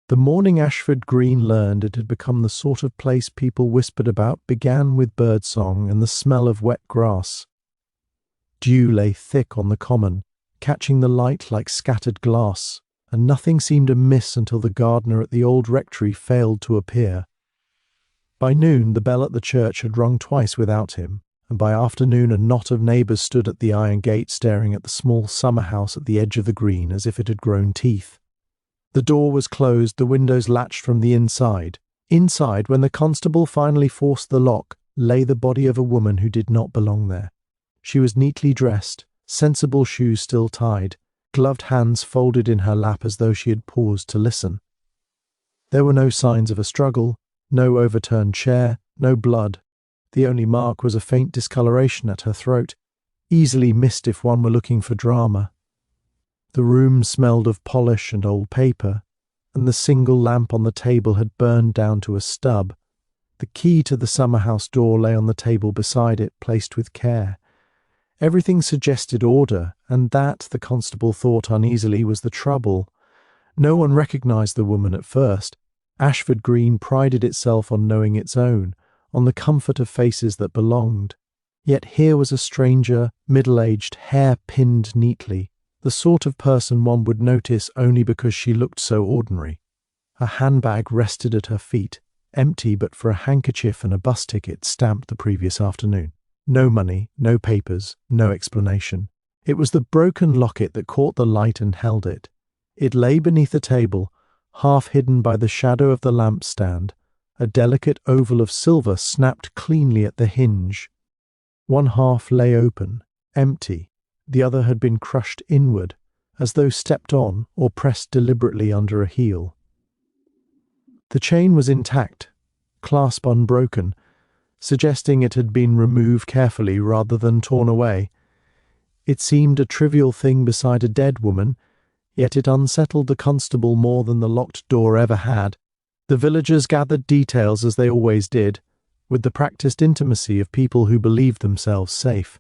The morning Ashford Green learned it had become the sort of place people whispered about began with birdsong and the smell of wet grass. Dew lay thick on the common, catching the light like scattered glass, and nothing seemed amiss until the gardener at the old rectory failed to appear. By noon the bell at the church had rung twice without him, and by afternoon a knot of neighbours stood at the iron gate staring at the small summer house at the edge of the green as if it had grown teeth. The door was closed, the windows latched from the inside. Inside, when the constable finally forced the lock, lay the body of a woman who did not belong there. She was neatly dressed, sensible shoes still tied, gloved hands folded in her lap as though she had paused to listen. There were no signs of a struggle, no overturned chair, no blood. The only mark was a faint discoloration at her throat, easily missed if one were looking for drama. The room smelled of polish and old paper, and the single lamp on the table had burned down to a stub. The key to the summer-house door lay on the table beside it, placed with care. Everything suggested order, and that, the constable thought uneasily, was the trouble. No one recognised the woman at first. Ashford Green prided itself on knowing its own, on the comfort of faces that belonged. Yet here was a stranger, middle-aged, hair pinned neatly, the sort of person one would notice only because she looked so ordinary. A handbag rested at her feet, empty but for a handkerchief and a bus ticket stamped the previous afternoon. No money, no papers, no explanation. It was the broken locket that caught the light and held it. It lay beneath a table, half hidden by the shadow of the lampstand, a delicate oval of silver snapped cleanly at the hinge. One half lay open, empty. The other had been crushed inward, as though stepped on or pressed deliberately under a heel. The chain was intact, clasp unbroken, suggesting it had been removed carefully rather than torn away. It seemed a trivial thing beside a dead woman, yet it unsettled the constable more than the locked door ever had. The villagers gathered details as they always did, with the practised intimacy of people who believed themselves safe.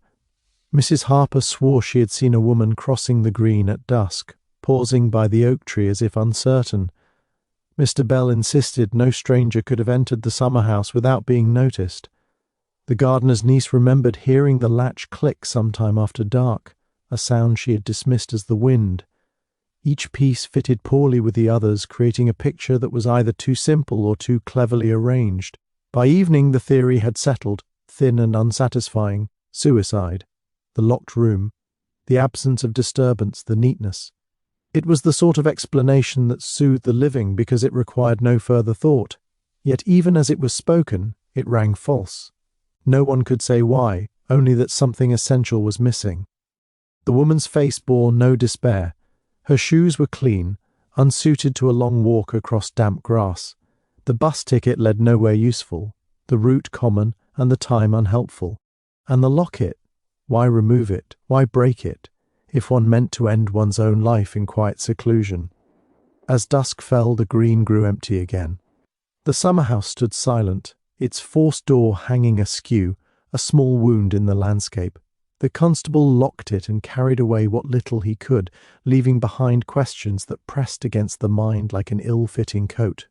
Mrs. Harper swore she had seen a woman crossing the green at dusk, pausing by the oak tree as if uncertain. Mr. Bell insisted no stranger could have entered the summer-house without being noticed. The gardener's niece remembered hearing the latch click sometime after dark, a sound she had dismissed as the wind. Each piece fitted poorly with the others, creating a picture that was either too simple or too cleverly arranged. By evening the theory had settled, thin and unsatisfying: suicide. The locked room, the absence of disturbance, the neatness. It was the sort of explanation that soothed the living because it required no further thought. Yet even as it was spoken, it rang false. No one could say why, only that something essential was missing. The woman's face bore no despair. Her shoes were clean, unsuited to a long walk across damp grass. The bus ticket led nowhere useful, the route common, and the time unhelpful. And the locket, why remove it, why break it, if one meant to end one's own life in quiet seclusion? As dusk fell, the green grew empty again. The summer-house stood silent, its forced door hanging askew, a small wound in the landscape. The constable locked it and carried away what little he could, leaving behind questions that pressed against the mind like an ill-fitting coat.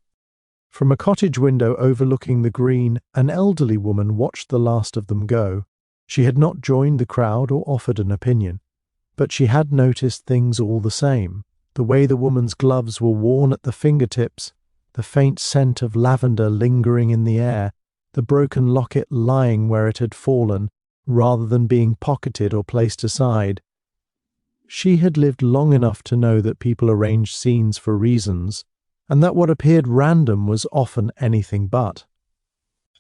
From a cottage window overlooking the green, an elderly woman watched the last of them go. She had not joined the crowd or offered an opinion, but she had noticed things all the same: the way the woman's gloves were worn at the fingertips, the faint scent of lavender lingering in the air, the broken locket lying where it had fallen, rather than being pocketed or placed aside. She had lived long enough to know that people arranged scenes for reasons, and that what appeared random was often anything but.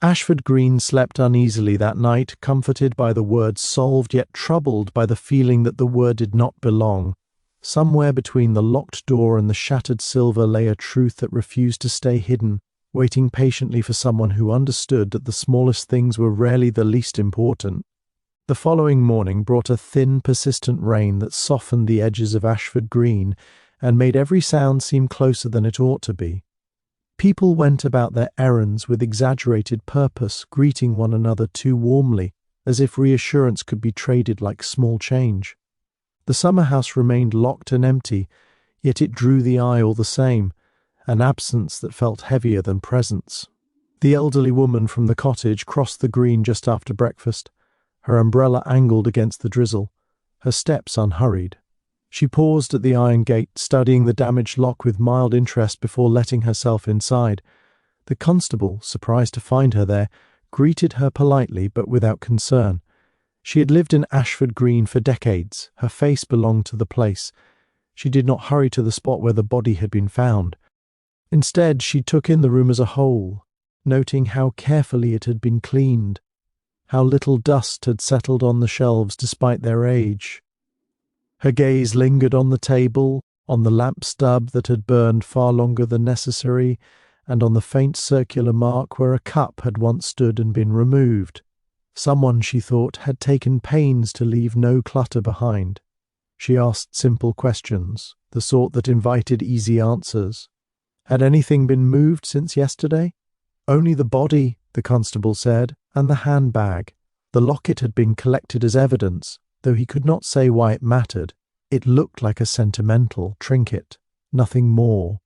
Ashford Green slept uneasily that night, comforted by the word solved, yet troubled by the feeling that the word did not belong. Somewhere between the locked door and the shattered silver lay a truth that refused to stay hidden, waiting patiently for someone who understood that the smallest things were rarely the least important. The following morning brought a thin, persistent rain that softened the edges of Ashford Green and made every sound seem closer than it ought to be. People went about their errands with exaggerated purpose, greeting one another too warmly, as if reassurance could be traded like small change. The summer-house remained locked and empty, yet it drew the eye all the same, an absence that felt heavier than presence. The elderly woman from the cottage crossed the green just after breakfast, her umbrella angled against the drizzle, her steps unhurried. She paused at the iron gate, studying the damaged lock with mild interest before letting herself inside. The constable, surprised to find her there, greeted her politely but without concern. She had lived in Ashford Green for decades. Her face belonged to the place. She did not hurry to the spot where the body had been found. Instead, she took in the room as a whole, noting how carefully it had been cleaned, how little dust had settled on the shelves despite their age. Her gaze lingered on the table, on the lamp stub that had burned far longer than necessary, and on the faint circular mark where a cup had once stood and been removed. Someone, she thought, had taken pains to leave no clutter behind. She asked simple questions, the sort that invited easy answers. Had anything been moved since yesterday? Only the body, the constable said, and the handbag. The locket had been collected as evidence, though he could not say why it mattered. It looked like a sentimental trinket, nothing more.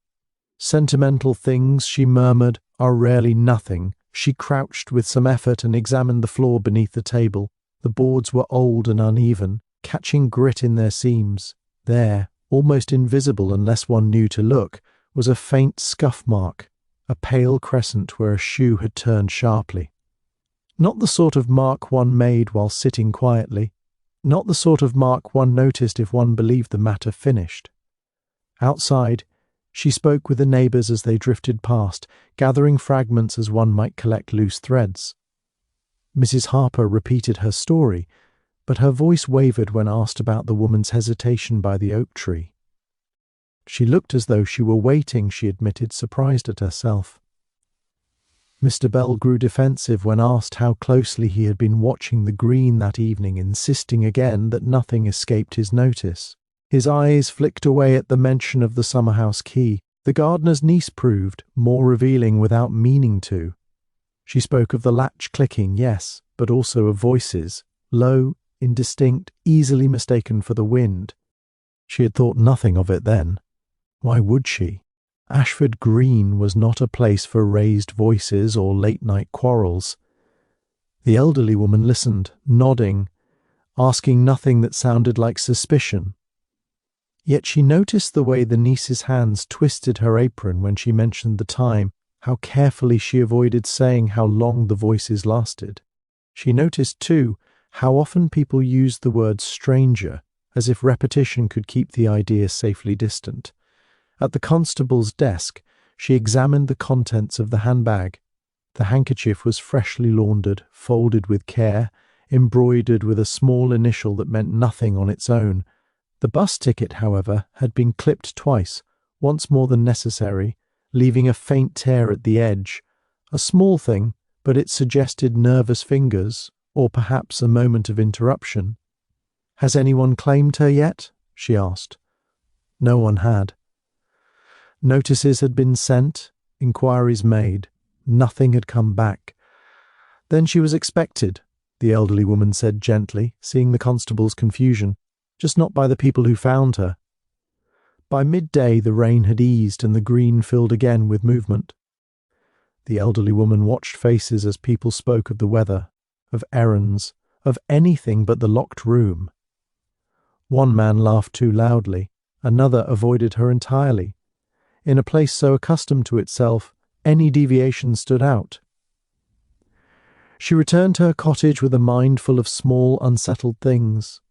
Sentimental things, she murmured, are rarely nothing. She crouched with some effort and examined the floor beneath the table. The boards were old and uneven, catching grit in their seams. There, almost invisible unless one knew to look, was a faint scuff mark, a pale crescent where a shoe had turned sharply. Not the sort of mark one made while sitting quietly, not the sort of mark one noticed if one believed the matter finished. Outside, she spoke with the neighbours as they drifted past, gathering fragments as one might collect loose threads. Mrs. Harper repeated her story, but her voice wavered when asked about the woman's hesitation by the oak tree. She looked as though she were waiting, she admitted, surprised at herself. Mr. Bell grew defensive when asked how closely he had been watching the green that evening, insisting again that nothing escaped his notice. His eyes flicked away at the mention of the summer-house key. The gardener's niece proved more revealing without meaning to. She spoke of the latch clicking, yes, but also of voices, low, indistinct, easily mistaken for the wind. She had thought nothing of it then. Why would she? Ashford Green was not a place for raised voices or late-night quarrels. The elderly woman listened, nodding, asking nothing that sounded like suspicion. Yet she noticed the way the niece's hands twisted her apron when she mentioned the time, how carefully she avoided saying how long the voices lasted. She noticed, too, how often people used the word stranger, as if repetition could keep the idea safely distant. At the constable's desk, she examined the contents of the handbag. The handkerchief was freshly laundered, folded with care, embroidered with a small initial that meant nothing on its own. The bus ticket, however, had been clipped twice, once more than necessary, leaving a faint tear at the edge. A small thing, but it suggested nervous fingers, or perhaps a moment of interruption. "Has anyone claimed her yet?" she asked. No one had. Notices had been sent, inquiries made. Nothing had come back. Then she was expected, the elderly woman said gently, seeing the constable's confusion. Just not by the people who found her. By midday the rain had eased and the green filled again with movement. The elderly woman watched faces as people spoke of the weather, of errands, of anything but the locked room. One man laughed too loudly, another avoided her entirely. In a place so accustomed to itself, any deviation stood out. She returned to her cottage with a mind full of small, unsettled things.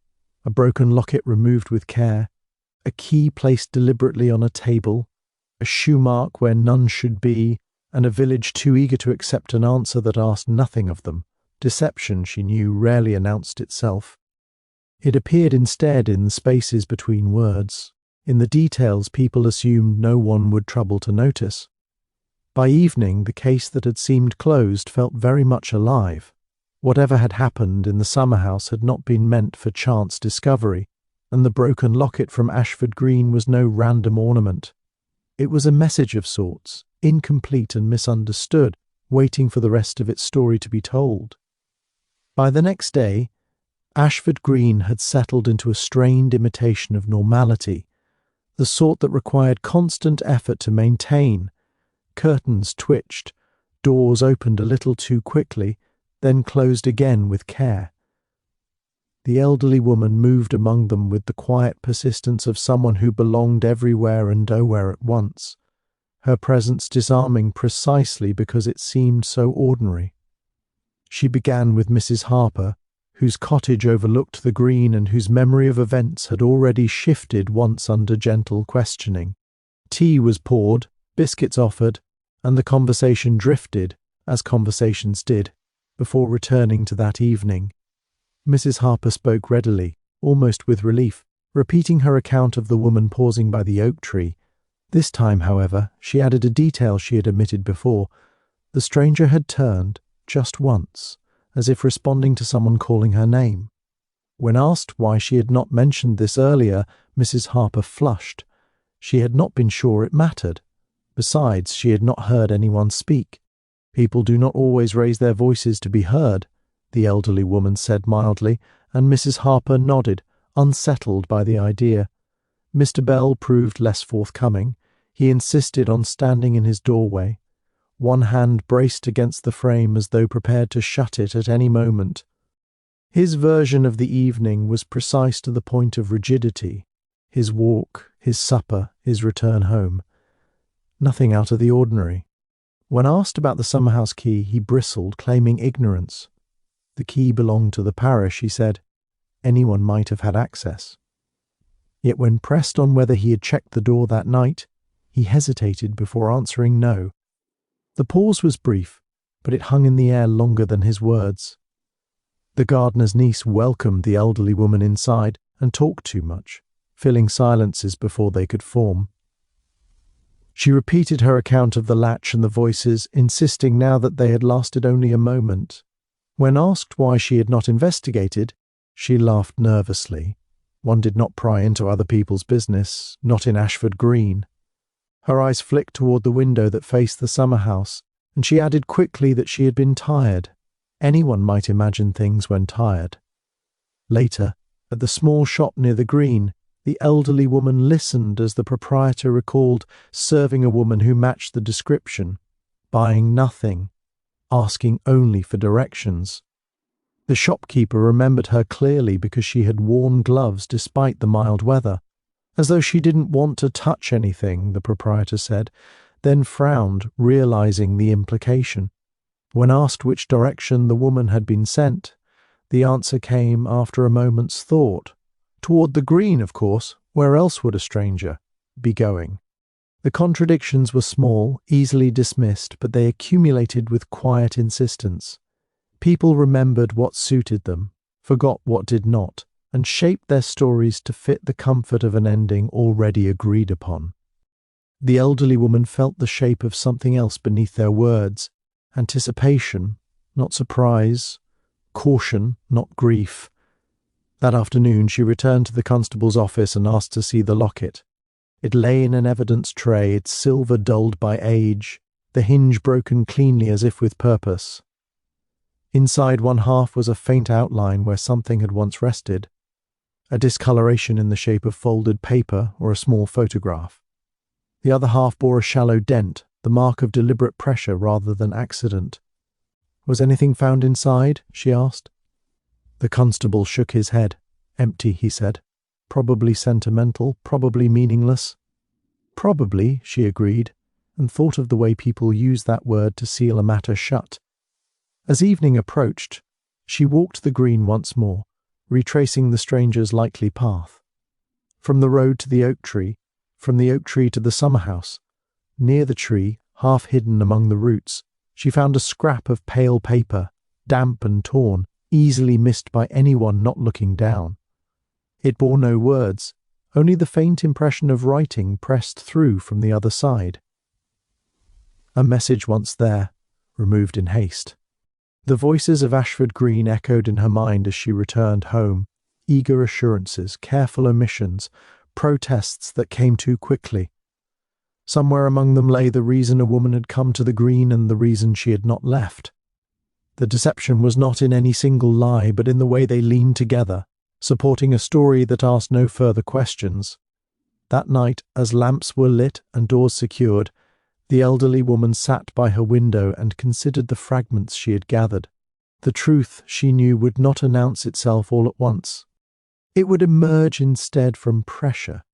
A broken locket removed with care, a key placed deliberately on a table, a shoe mark where none should be, and a village too eager to accept an answer that asked nothing of them. Deception, she knew, rarely announced itself. It appeared instead in the spaces between words, in the details people assumed no one would trouble to notice. By evening, the case that had seemed closed felt very much alive. Whatever had happened in the summer-house had not been meant for chance discovery, and the broken locket from Ashford Green was no random ornament. It was a message of sorts, incomplete and misunderstood, waiting for the rest of its story to be told. By the next day, Ashford Green had settled into a strained imitation of normality. the sort that required constant effort to maintain. Curtains twitched, doors opened a little too quickly, then closed again with care. The elderly woman moved among them with the quiet persistence of someone who belonged everywhere and nowhere at once, her presence disarming precisely because it seemed so ordinary. She began with Mrs. Harper, whose cottage overlooked the green and whose memory of events had already shifted once under gentle questioning. Tea was poured, biscuits offered, and the conversation drifted, as conversations did, before returning to that evening. Mrs. Harper spoke readily, almost with relief, repeating her account of the woman pausing by the oak tree. This time, however, she added a detail she had omitted before. The stranger had turned, just once, as if responding to someone calling her name. When asked why she had not mentioned this earlier, Mrs. Harper flushed. She had not been sure it mattered. Besides, she had not heard anyone speak. People do not always raise their voices to be heard, the elderly woman said mildly, and Mrs. Harper nodded, unsettled by the idea. Mr. Bell proved less forthcoming. He insisted on standing in his doorway, one hand braced against the frame as though prepared to shut it at any moment. His version of the evening was precise to the point of rigidity. His walk, his supper, his return home. Nothing out of the ordinary. When asked about the summer-house key, he bristled, claiming ignorance. The key belonged to the parish, he said. Anyone might have had access. Yet when pressed on whether he had checked the door that night, he hesitated before answering no. The pause was brief, but it hung in the air longer than his words. The gardener's niece welcomed the elderly woman inside and talked too much, filling silences before they could form. She repeated her account of the latch and the voices, insisting now that they had lasted only a moment. When asked why she had not investigated, she laughed nervously. One did not pry into other people's business, not in Ashford Green. Her eyes flicked toward the window that faced the summer house, and she added quickly that she had been tired. Anyone might imagine things when tired. Later, at the small shop near the green, the elderly woman listened as the proprietor recalled serving a woman who matched the description, buying nothing, asking only for directions. The shopkeeper remembered her clearly because she had worn gloves despite the mild weather, as though she didn't want to touch anything, the proprietor said, then frowned, realizing the implication. When asked which direction the woman had been sent, the answer came after a moment's thought. Toward the green, of course. Where else would a stranger be going? The contradictions were small, easily dismissed, but they accumulated with quiet insistence. People remembered what suited them, forgot what did not, and shaped their stories to fit the comfort of an ending already agreed upon. The elderly woman felt the shape of something else beneath their words, anticipation, not surprise, caution, not grief. That afternoon she returned to the constable's office and asked to see the locket. It lay in an evidence tray, its silver dulled by age, the hinge broken cleanly as if with purpose. Inside one half was a faint outline where something had once rested, a discoloration in the shape of folded paper or a small photograph. The other half bore a shallow dent, the mark of deliberate pressure rather than accident. Was anything found inside? She asked. The constable shook his head. Empty, he said. Probably sentimental, probably meaningless. Probably, she agreed, and thought of the way people use that word to seal a matter shut. As evening approached, she walked the green once more, retracing the stranger's likely path. From the road to the oak tree, from the oak tree to the summer house. Near the tree, half hidden among the roots, she found a scrap of pale paper, damp and torn, easily missed by anyone not looking down. It bore no words, only the faint impression of writing pressed through from the other side. A message once there, removed in haste. The voices of Ashford Green echoed in her mind as she returned home, eager assurances, careful omissions, protests that came too quickly. Somewhere among them lay the reason a woman had come to the green and the reason she had not left. The deception was not in any single lie, but in the way they leaned together, supporting a story that asked no further questions. That night, as lamps were lit and doors secured, the elderly woman sat by her window and considered the fragments she had gathered. The truth, she knew, would not announce itself all at once. It would emerge instead from pressure,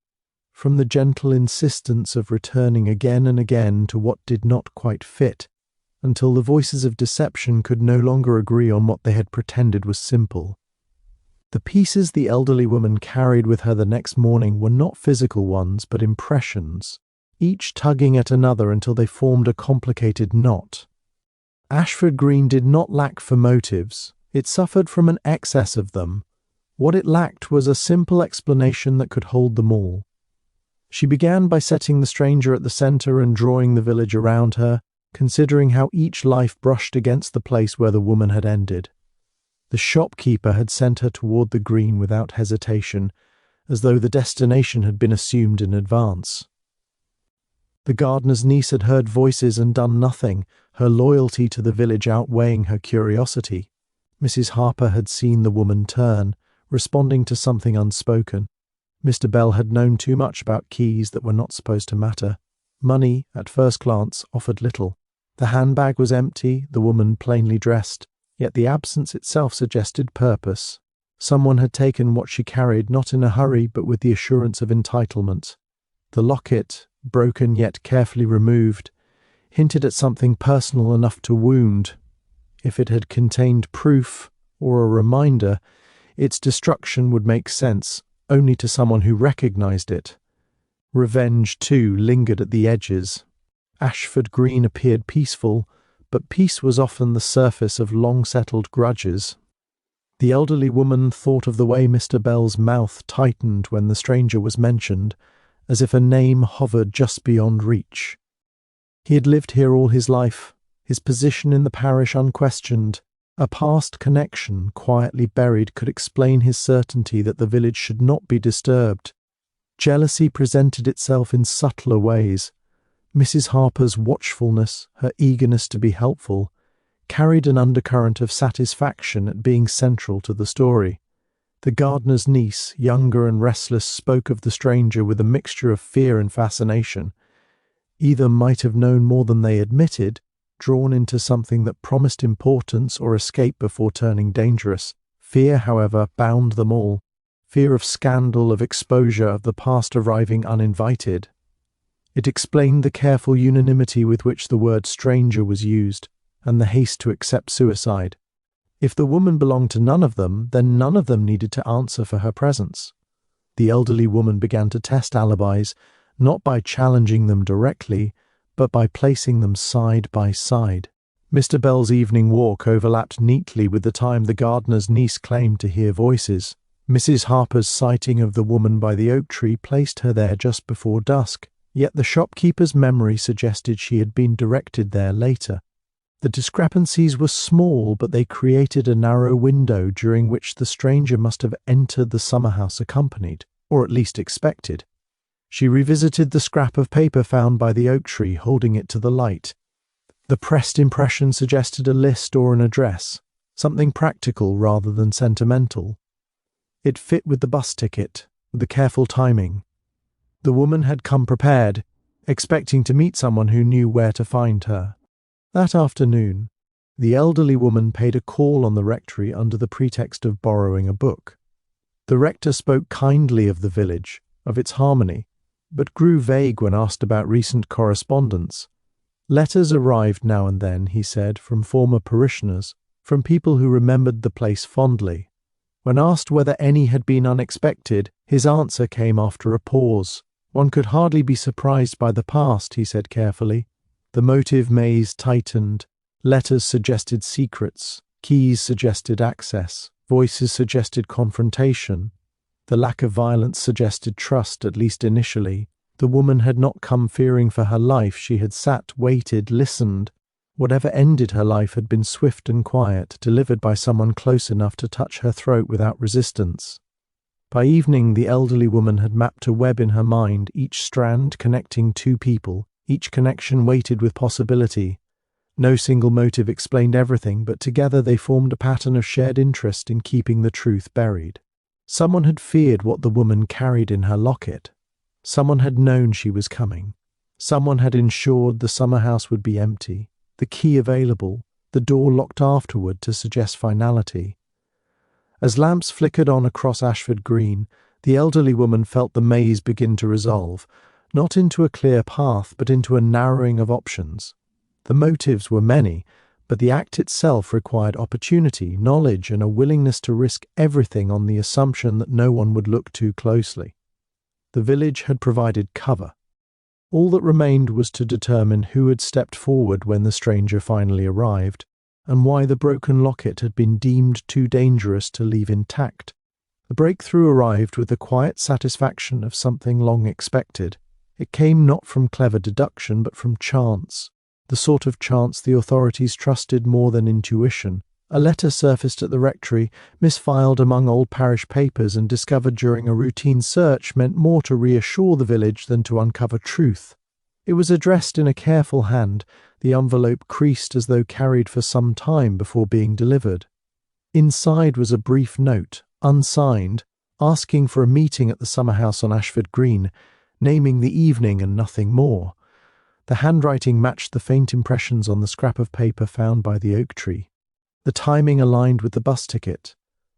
from the gentle insistence of returning again and again to what did not quite fit, until the voices of deception could no longer agree on what they had pretended was simple. The pieces the elderly woman carried with her the next morning were not physical ones, but impressions, each tugging at another until they formed a complicated knot. Ashford Green did not lack for motives. It suffered from an excess of them. What it lacked was a simple explanation that could hold them all. She began by setting the stranger at the centre and drawing the village around her, considering how each life brushed against the place where the woman had ended. The shopkeeper had sent her toward the green without hesitation, as though the destination had been assumed in advance. The gardener's niece had heard voices and done nothing, her loyalty to the village outweighing her curiosity. Mrs. Harper had seen the woman turn, responding to something unspoken. Mr. Bell had known too much about keys that were not supposed to matter. Money, at first glance, offered little. The handbag was empty, the woman plainly dressed, yet the absence itself suggested purpose. Someone had taken what she carried, not in a hurry, but with the assurance of entitlement. The locket, broken yet carefully removed, hinted at something personal enough to wound. If it had contained proof, or a reminder, its destruction would make sense only to someone who recognized it. Revenge, too, lingered at the edges. Ashford Green appeared peaceful, but peace was often the surface of long-settled grudges. The elderly woman thought of the way Mr. Bell's mouth tightened when the stranger was mentioned, as if a name hovered just beyond reach. He had lived here all his life, his position in the parish unquestioned. A past connection, quietly buried, could explain his certainty that the village should not be disturbed. Jealousy presented itself in subtler ways. Mrs. Harper's watchfulness, her eagerness to be helpful, carried an undercurrent of satisfaction at being central to the story. The gardener's niece, younger and restless, spoke of the stranger with a mixture of fear and fascination. Either might have known more than they admitted, drawn into something that promised importance or escape before turning dangerous. Fear, however, bound them all. Fear of scandal, of exposure, of the past arriving uninvited. It explained the careful unanimity with which the word stranger was used, and the haste to accept suicide. If the woman belonged to none of them, then none of them needed to answer for her presence. The elderly woman began to test alibis, not by challenging them directly, but by placing them side by side. Mr. Bell's evening walk overlapped neatly with the time the gardener's niece claimed to hear voices. Mrs. Harper's sighting of the woman by the oak tree placed her there just before dusk, yet the shopkeeper's memory suggested she had been directed there later. The discrepancies were small, but they created a narrow window during which the stranger must have entered the summer-house accompanied, or at least expected. She revisited the scrap of paper found by the oak tree, holding it to the light. The pressed impression suggested a list or an address, something practical rather than sentimental. It fit with the bus ticket, with the careful timing. The woman had come prepared, expecting to meet someone who knew where to find her. That afternoon, the elderly woman paid a call on the rectory under the pretext of borrowing a book. The rector spoke kindly of the village, of its harmony, but grew vague when asked about recent correspondence. Letters arrived now and then, he said, from former parishioners, from people who remembered the place fondly. When asked whether any had been unexpected, his answer came after a pause. One could hardly be surprised by the past, he said carefully. The motive maze tightened. Letters suggested secrets. Keys suggested access. Voices suggested confrontation. The lack of violence suggested trust, at least initially. The woman had not come fearing for her life. She had sat, waited, listened. Whatever ended her life had been swift and quiet, delivered by someone close enough to touch her throat without resistance. By evening, the elderly woman had mapped a web in her mind, each strand connecting two people, each connection weighted with possibility. No single motive explained everything, but together they formed a pattern of shared interest in keeping the truth buried. Someone had feared what the woman carried in her locket. Someone had known she was coming. Someone had ensured the summer house would be empty, the key available, the door locked afterward to suggest finality. As lamps flickered on across Ashford Green, the elderly woman felt the maze begin to resolve, not into a clear path, but into a narrowing of options. The motives were many, but the act itself required opportunity, knowledge, and a willingness to risk everything on the assumption that no one would look too closely. The village had provided cover. All that remained was to determine who had stepped forward when the stranger finally arrived, and why the broken locket had been deemed too dangerous to leave intact. The breakthrough arrived with the quiet satisfaction of something long expected. It came not from clever deduction, but from chance, the sort of chance the authorities trusted more than intuition. A letter surfaced at the rectory, misfiled among old parish papers and discovered during a routine search, meant more to reassure the village than to uncover truth. It was addressed in a careful hand, the envelope creased as though carried for some time before being delivered. Inside was a brief note, unsigned, asking for a meeting at the summer house on Ashford Green, naming the evening and nothing more. The handwriting matched the faint impressions on the scrap of paper found by the oak tree. The timing aligned with the bus ticket.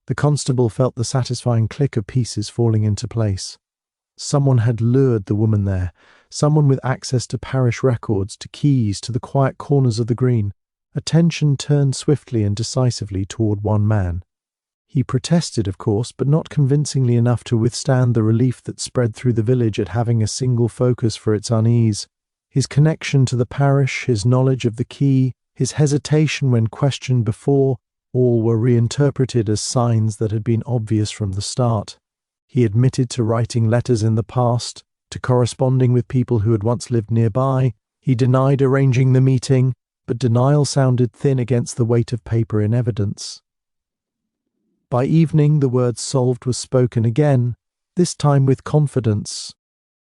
The constable felt the satisfying click of pieces falling into place. Someone had lured the woman there, someone with access to parish records, to keys, to the quiet corners of the green. Attention turned swiftly and decisively toward one man. He protested, of course, but not convincingly enough to withstand the relief that spread through the village at having a single focus for its unease. His connection to the parish, his knowledge of the key, his hesitation when questioned before, all were reinterpreted as signs that had been obvious from the start. He admitted to writing letters in the past, to corresponding with people who had once lived nearby. He denied arranging the meeting, but denial sounded thin against the weight of paper in evidence. By evening the word solved was spoken again, this time with confidence.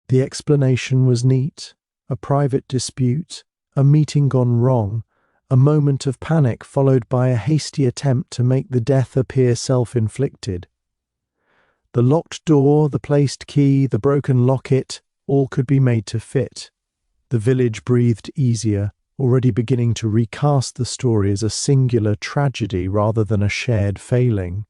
The explanation was neat: a private dispute, a meeting gone wrong, a moment of panic followed by a hasty attempt to make the death appear self-inflicted. The locked door, the placed key, the broken locket, all could be made to fit. The village breathed easier, already beginning to recast the story as a singular tragedy rather than a shared failing.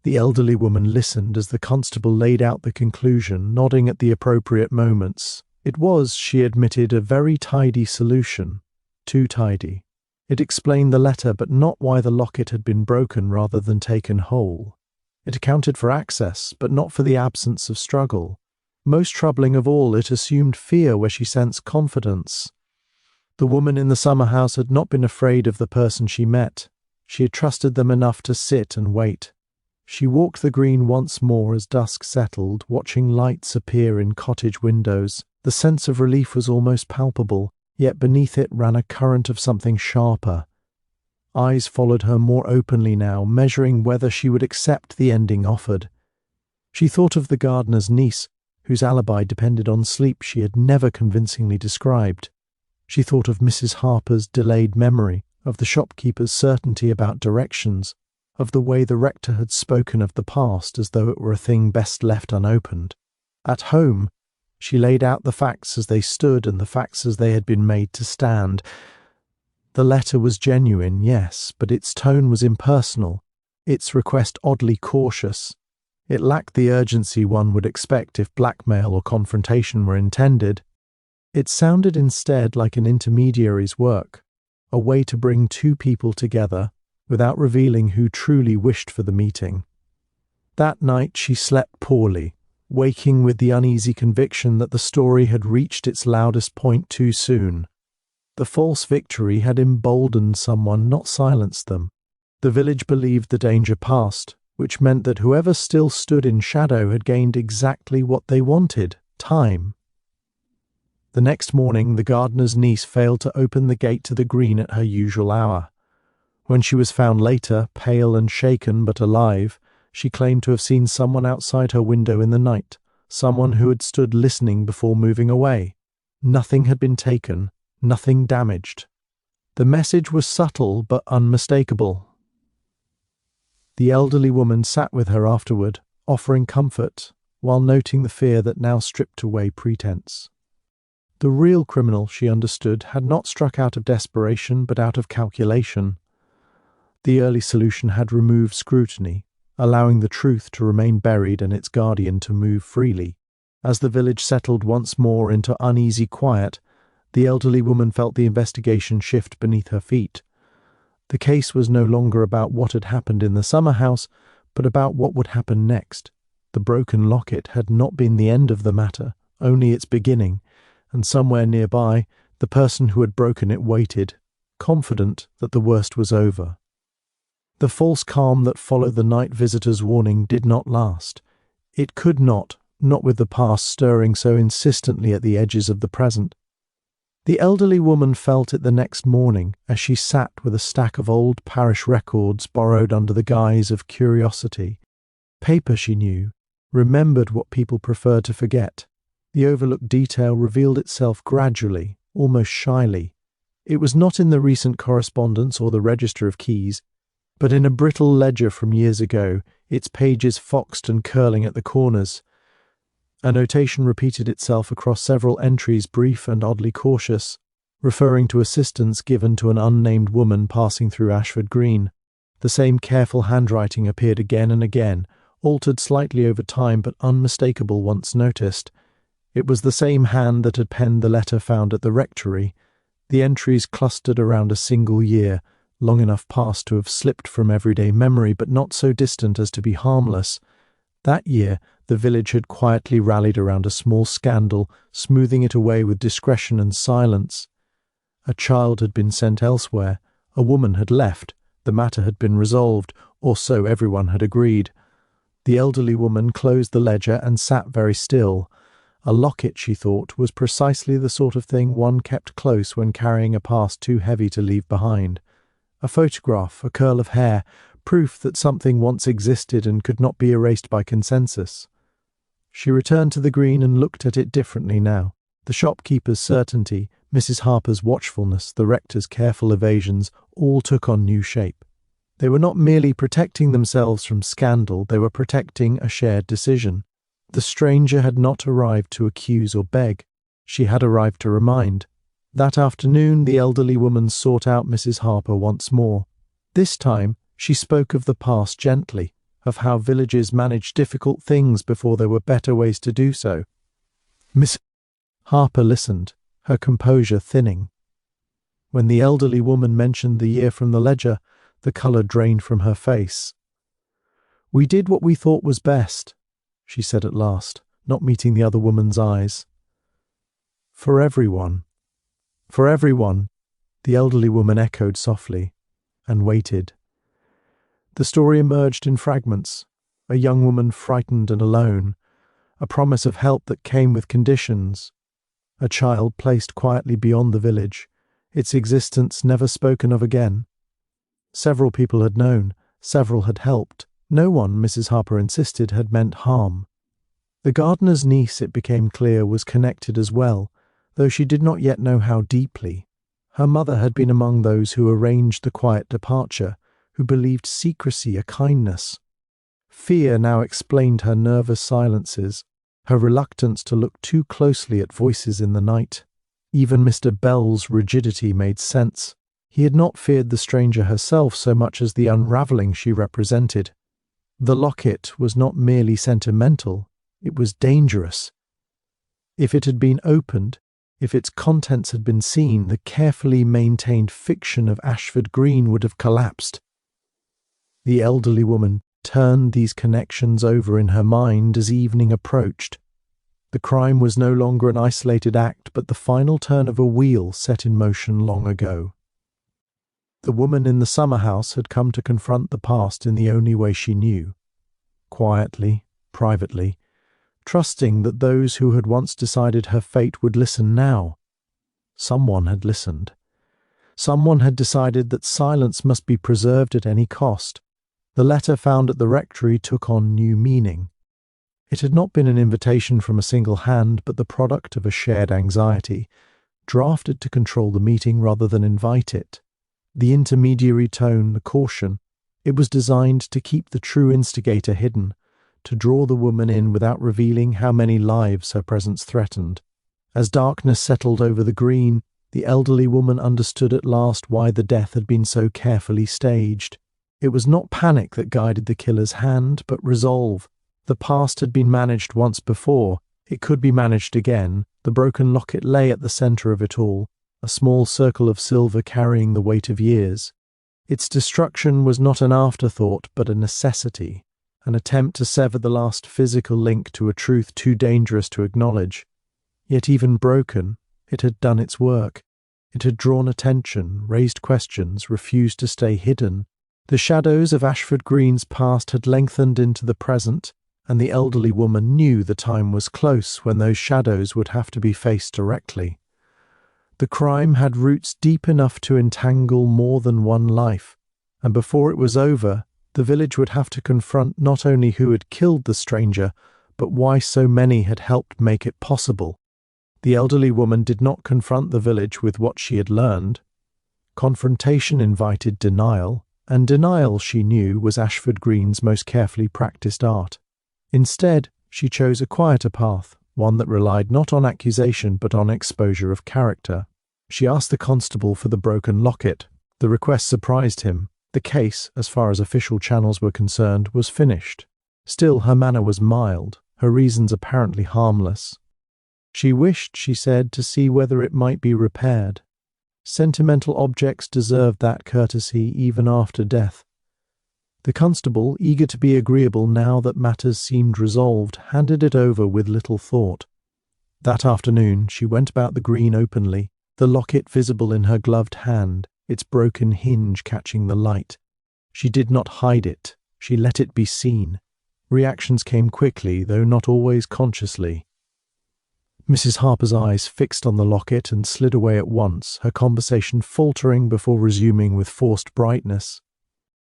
The elderly woman listened as the constable laid out the conclusion, nodding at the appropriate moments. It was, she admitted, a very tidy solution. Too tidy. It explained the letter, but not why the locket had been broken rather than taken whole. It accounted for access, but not for the absence of struggle. Most troubling of all, it assumed fear where she sensed confidence. The woman in the summer house had not been afraid of the person she met. She had trusted them enough to sit and wait. She walked the green once more as dusk settled, watching lights appear in cottage windows. The sense of relief was almost palpable, yet beneath it ran a current of something sharper. Eyes followed her more openly now, measuring whether she would accept the ending offered. She thought of the gardener's niece, whose alibi depended on sleep she had never convincingly described. She thought of Mrs. Harper's delayed memory, of the shopkeeper's certainty about directions, of the way the rector had spoken of the past as though it were a thing best left unopened. At home, she laid out the facts as they stood and the facts as they had been made to stand. The letter was genuine, yes, but its tone was impersonal, its request oddly cautious. It lacked the urgency one would expect if blackmail or confrontation were intended. It sounded instead like an intermediary's work, a way to bring two people together without revealing who truly wished for the meeting. That night she slept poorly, waking with the uneasy conviction that the story had reached its loudest point too soon. The false victory had emboldened someone, not silenced them. The village believed the danger past, which meant that whoever still stood in shadow had gained exactly what they wanted: time. The next morning the gardener's niece failed to open the gate to the green at her usual hour. When she was found later, pale and shaken but alive, she claimed to have seen someone outside her window in the night, someone who had stood listening before moving away. Nothing had been taken, nothing damaged. The message was subtle but unmistakable. The elderly woman sat with her afterward, offering comfort, while noting the fear that now stripped away pretense. The real criminal, she understood, had not struck out of desperation but out of calculation. The early solution had removed scrutiny, allowing the truth to remain buried and its guardian to move freely. As the village settled once more into uneasy quiet, the elderly woman felt the investigation shift beneath her feet. The case was no longer about what had happened in the summer house, but about what would happen next. The broken locket had not been the end of the matter, only its beginning, and somewhere nearby, the person who had broken it waited, confident that the worst was over. The false calm that followed the night visitor's warning did not last. It could not with the past stirring so insistently at the edges of the present. The elderly woman felt it the next morning as she sat with a stack of old parish records borrowed under the guise of curiosity. Paper, she knew, remembered what people preferred to forget. The overlooked detail revealed itself gradually, almost shyly. It was not in the recent correspondence or the register of keys, but in a brittle ledger from years ago, its pages foxed and curling at the corners. A notation repeated itself across several entries, brief and oddly cautious, referring to assistance given to an unnamed woman passing through Ashford Green. The same careful handwriting appeared again and again, altered slightly over time but unmistakable once noticed. It was the same hand that had penned the letter found at the rectory. The entries clustered around a single year, long enough past to have slipped from everyday memory but not so distant as to be harmless. That year, the village had quietly rallied around a small scandal, smoothing it away with discretion and silence. A child had been sent elsewhere, a woman had left, the matter had been resolved, or so everyone had agreed. The elderly woman closed the ledger and sat very still. A locket, she thought, was precisely the sort of thing one kept close when carrying a past too heavy to leave behind. A photograph, a curl of hair, proof that something once existed and could not be erased by consensus. She returned to the green and looked at it differently now. The shopkeeper's certainty, Mrs. Harper's watchfulness, the rector's careful evasions, all took on new shape. They were not merely protecting themselves from scandal, they were protecting a shared decision. The stranger had not arrived to accuse or beg. She had arrived to remind. That afternoon the elderly woman sought out Mrs. Harper once more. This time she spoke of the past gently, of how villages managed difficult things before there were better ways to do so. Miss Harper listened, her composure thinning. When the elderly woman mentioned the year from the ledger, the colour drained from her face. "We did what we thought was best," she said at last, not meeting the other woman's eyes. "For everyone." "For everyone," the elderly woman echoed softly, and waited. The story emerged in fragments, a young woman frightened and alone, a promise of help that came with conditions, a child placed quietly beyond the village, its existence never spoken of again. Several people had known, several had helped. No one, Mrs. Harper insisted, had meant harm. The gardener's niece, it became clear, was connected as well, though she did not yet know how deeply. Her mother had been among those who arranged the quiet departure, who believed secrecy a kindness. Fear now explained her nervous silences, her reluctance to look too closely at voices in the night. Even Mr. Bell's rigidity made sense. He had not feared the stranger herself so much as the unravelling she represented. The locket was not merely sentimental, it was dangerous. If it had been opened, if its contents had been seen, the carefully maintained fiction of Ashford Green would have collapsed. The elderly woman turned these connections over in her mind as evening approached. The crime was no longer an isolated act, but the final turn of a wheel set in motion long ago. The woman in the summer house had come to confront the past in the only way she knew, quietly, privately, trusting that those who had once decided her fate would listen now. Someone had listened. Someone had decided that silence must be preserved at any cost. The letter found at the rectory took on new meaning. It had not been an invitation from a single hand, but the product of a shared anxiety, drafted to control the meeting rather than invite it. The intermediary tone, the caution, it was designed to keep the true instigator hidden, to draw the woman in without revealing how many lives her presence threatened. As darkness settled over the green, the elderly woman understood at last why the death had been so carefully staged. It was not panic that guided the killer's hand, but resolve. The past had been managed once before. It could be managed again. The broken locket lay at the center of it all, a small circle of silver carrying the weight of years. Its destruction was not an afterthought, but a necessity, an attempt to sever the last physical link to a truth too dangerous to acknowledge. Yet even broken, it had done its work. It had drawn attention, raised questions, refused to stay hidden. The shadows of Ashford Green's past had lengthened into the present, and the elderly woman knew the time was close when those shadows would have to be faced directly. The crime had roots deep enough to entangle more than one life, and before it was over, the village would have to confront not only who had killed the stranger, but why so many had helped make it possible. The elderly woman did not confront the village with what she had learned. Confrontation invited denial, and denial, she knew, was Ashford Green's most carefully practiced art. Instead, she chose a quieter path, one that relied not on accusation but on exposure of character. She asked the constable for the broken locket. The request surprised him. The case, as far as official channels were concerned, was finished. Still, her manner was mild, her reasons apparently harmless. She wished, she said, to see whether it might be repaired. Sentimental objects deserved that courtesy even after death. The constable, eager to be agreeable now that matters seemed resolved, handed it over with little thought. That afternoon she went about the green openly, the locket visible in her gloved hand, its broken hinge catching the light. She did not hide it, she let it be seen. Reactions came quickly, though not always consciously. Mrs. Harper's eyes fixed on the locket and slid away at once, her conversation faltering before resuming with forced brightness.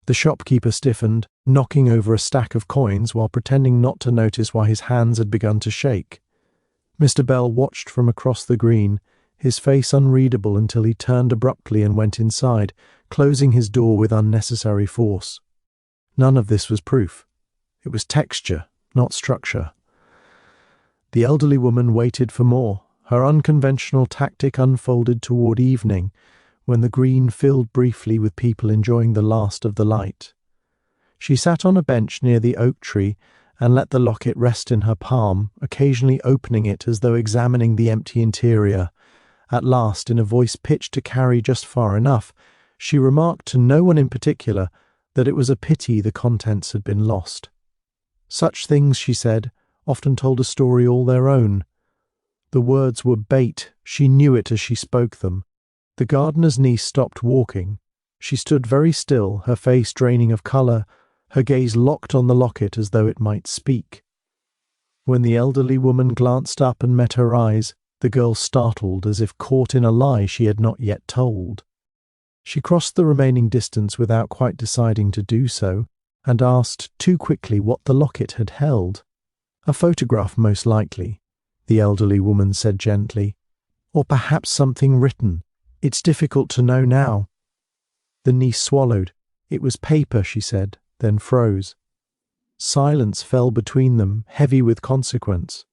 The shopkeeper stiffened, knocking over a stack of coins while pretending not to notice why his hands had begun to shake. Mr. Bell watched from across the green, his face unreadable until he turned abruptly and went inside, closing his door with unnecessary force. None of this was proof. It was texture, not structure. The elderly woman waited for more. Her unconventional tactic unfolded toward evening, when the green filled briefly with people enjoying the last of the light. She sat on a bench near the oak tree and let the locket rest in her palm, occasionally opening it as though examining the empty interior. At last, in a voice pitched to carry just far enough, she remarked to no one in particular that it was a pity the contents had been lost. Such things, she said, often told a story all their own. The words were bait. She knew it as she spoke them. The gardener's niece stopped walking. She stood very still, her face draining of colour, her gaze locked on the locket as though it might speak. When the elderly woman glanced up and met her eyes, the girl startled as if caught in a lie she had not yet told. She crossed the remaining distance without quite deciding to do so, and asked too quickly what the locket had held. A photograph, most likely, the elderly woman said gently. Or perhaps something written. It's difficult to know now. The niece swallowed. It was paper, she said, then froze. Silence fell between them, heavy with consequence.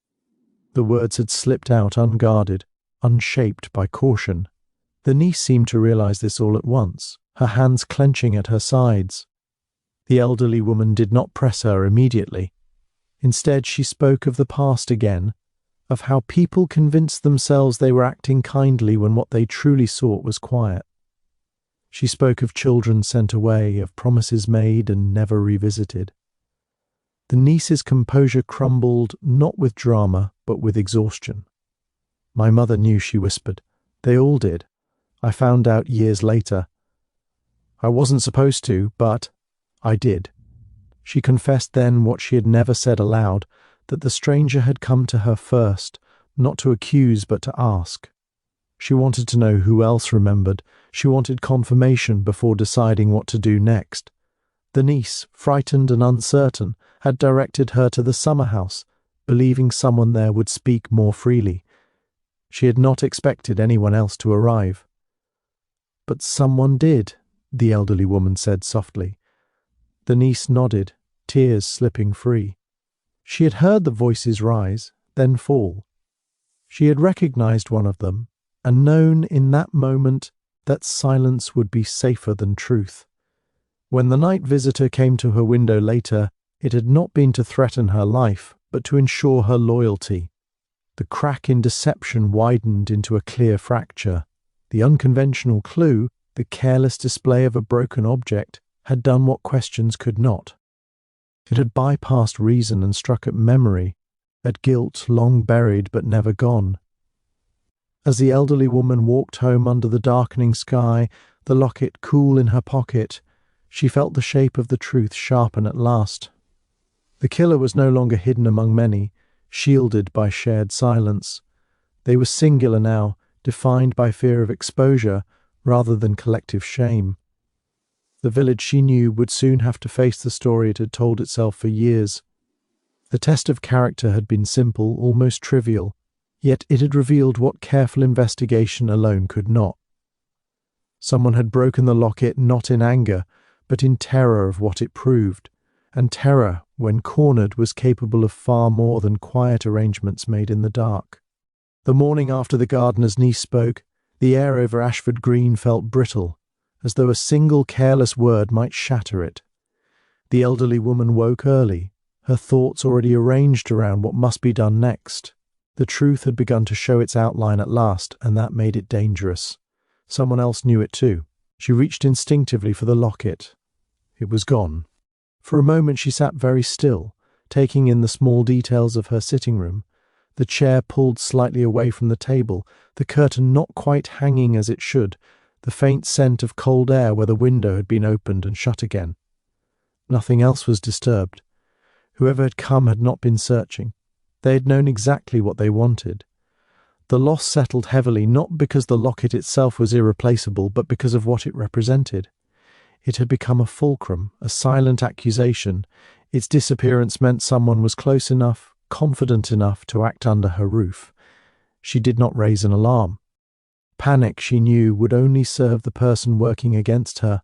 The words had slipped out unguarded, unshaped by caution. The niece seemed to realize this all at once, her hands clenching at her sides. The elderly woman did not press her immediately. Instead, she spoke of the past again, of how people convinced themselves they were acting kindly when what they truly sought was quiet. She spoke of children sent away, of promises made and never revisited. The niece's composure crumbled not with drama, but with exhaustion. My mother knew, she whispered. They all did. I found out years later. I wasn't supposed to, but I did. She confessed then what she had never said aloud, that the stranger had come to her first, not to accuse but to ask. She wanted to know who else remembered. She wanted confirmation before deciding what to do next. The niece, frightened and uncertain, had directed her to the summer house, believing someone there would speak more freely. She had not expected anyone else to arrive. But someone did, the elderly woman said softly. The niece nodded, tears slipping free. She had heard the voices rise, then fall. She had recognized one of them, and known in that moment that silence would be safer than truth. When the night visitor came to her window later, it had not been to threaten her life, but to ensure her loyalty. The crack in deception widened into a clear fracture. The unconventional clue, the careless display of a broken object, had done what questions could not. It had bypassed reason and struck at memory, at guilt long buried but never gone. As the elderly woman walked home under the darkening sky, the locket cool in her pocket, she felt the shape of the truth sharpen at last. The killer was no longer hidden among many, shielded by shared silence. They were singular now, defined by fear of exposure rather than collective shame. The village she knew would soon have to face the story it had told itself for years. The test of character had been simple, almost trivial, yet it had revealed what careful investigation alone could not. Someone had broken the locket not in anger, but in terror of what it proved, and terror, when cornered, was capable of far more than quiet arrangements made in the dark. The morning after the gardener's niece spoke, the air over Ashford Green felt brittle, as though a single careless word might shatter it. The elderly woman woke early, her thoughts already arranged around what must be done next. The truth had begun to show its outline at last, and that made it dangerous. Someone else knew it too. She reached instinctively for the locket. It was gone. For a moment she sat very still, taking in the small details of her sitting room, the chair pulled slightly away from the table, the curtain not quite hanging as it should, the faint scent of cold air where the window had been opened and shut again. Nothing else was disturbed. Whoever had come had not been searching. They had known exactly what they wanted. The loss settled heavily not because the locket itself was irreplaceable, but because of what it represented. It had become a fulcrum, a silent accusation. Its disappearance meant someone was close enough, confident enough to act under her roof. She did not raise an alarm. Panic, she knew, would only serve the person working against her.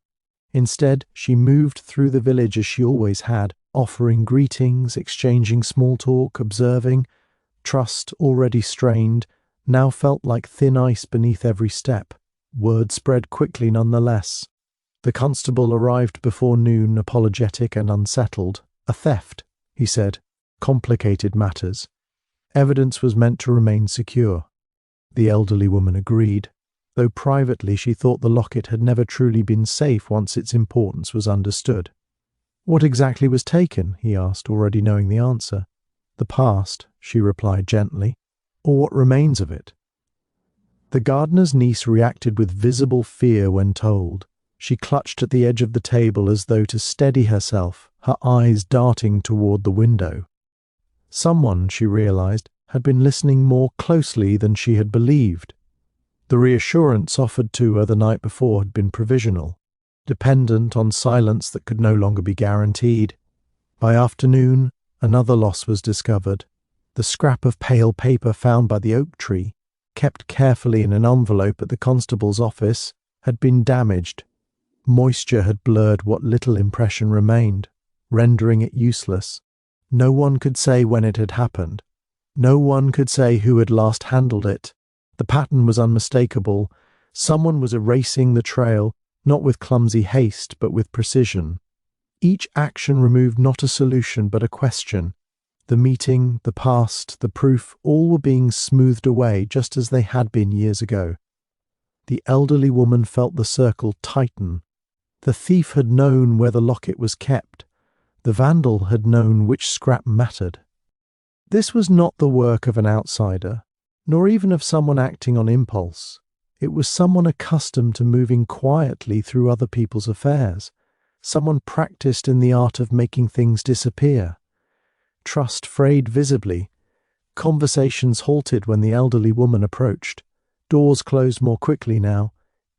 Instead, she moved through the village as she always had, offering greetings, exchanging small talk, observing. Trust, already strained, now felt like thin ice beneath every step. Word spread quickly nonetheless. The constable arrived before noon, apologetic and unsettled. A theft, he said. Complicated matters. Evidence was meant to remain secure. The elderly woman agreed, though privately she thought the locket had never truly been safe once its importance was understood. What exactly was taken? He asked, already knowing the answer. The past, she replied gently, or what remains of it. The gardener's niece reacted with visible fear when told. She clutched at the edge of the table as though to steady herself, her eyes darting toward the window. Someone, she realized, had been listening more closely than she had believed. The reassurance offered to her the night before had been provisional, dependent on silence that could no longer be guaranteed. By afternoon, another loss was discovered. The scrap of pale paper found by the oak tree, kept carefully in an envelope at the constable's office, had been damaged. Moisture had blurred what little impression remained, rendering it useless. No one could say when it had happened. No one could say who had last handled it. The pattern was unmistakable. Someone was erasing the trail, not with clumsy haste, but with precision. Each action removed not a solution, but a question. The meeting, the past, the proof, all were being smoothed away just as they had been years ago. The elderly woman felt the circle tighten. The thief had known where the locket was kept. The vandal had known which scrap mattered. This was not the work of an outsider, nor even of someone acting on impulse. It was someone accustomed to moving quietly through other people's affairs, someone practiced in the art of making things disappear. Trust frayed visibly. Conversations halted when the elderly woman approached. Doors closed more quickly now.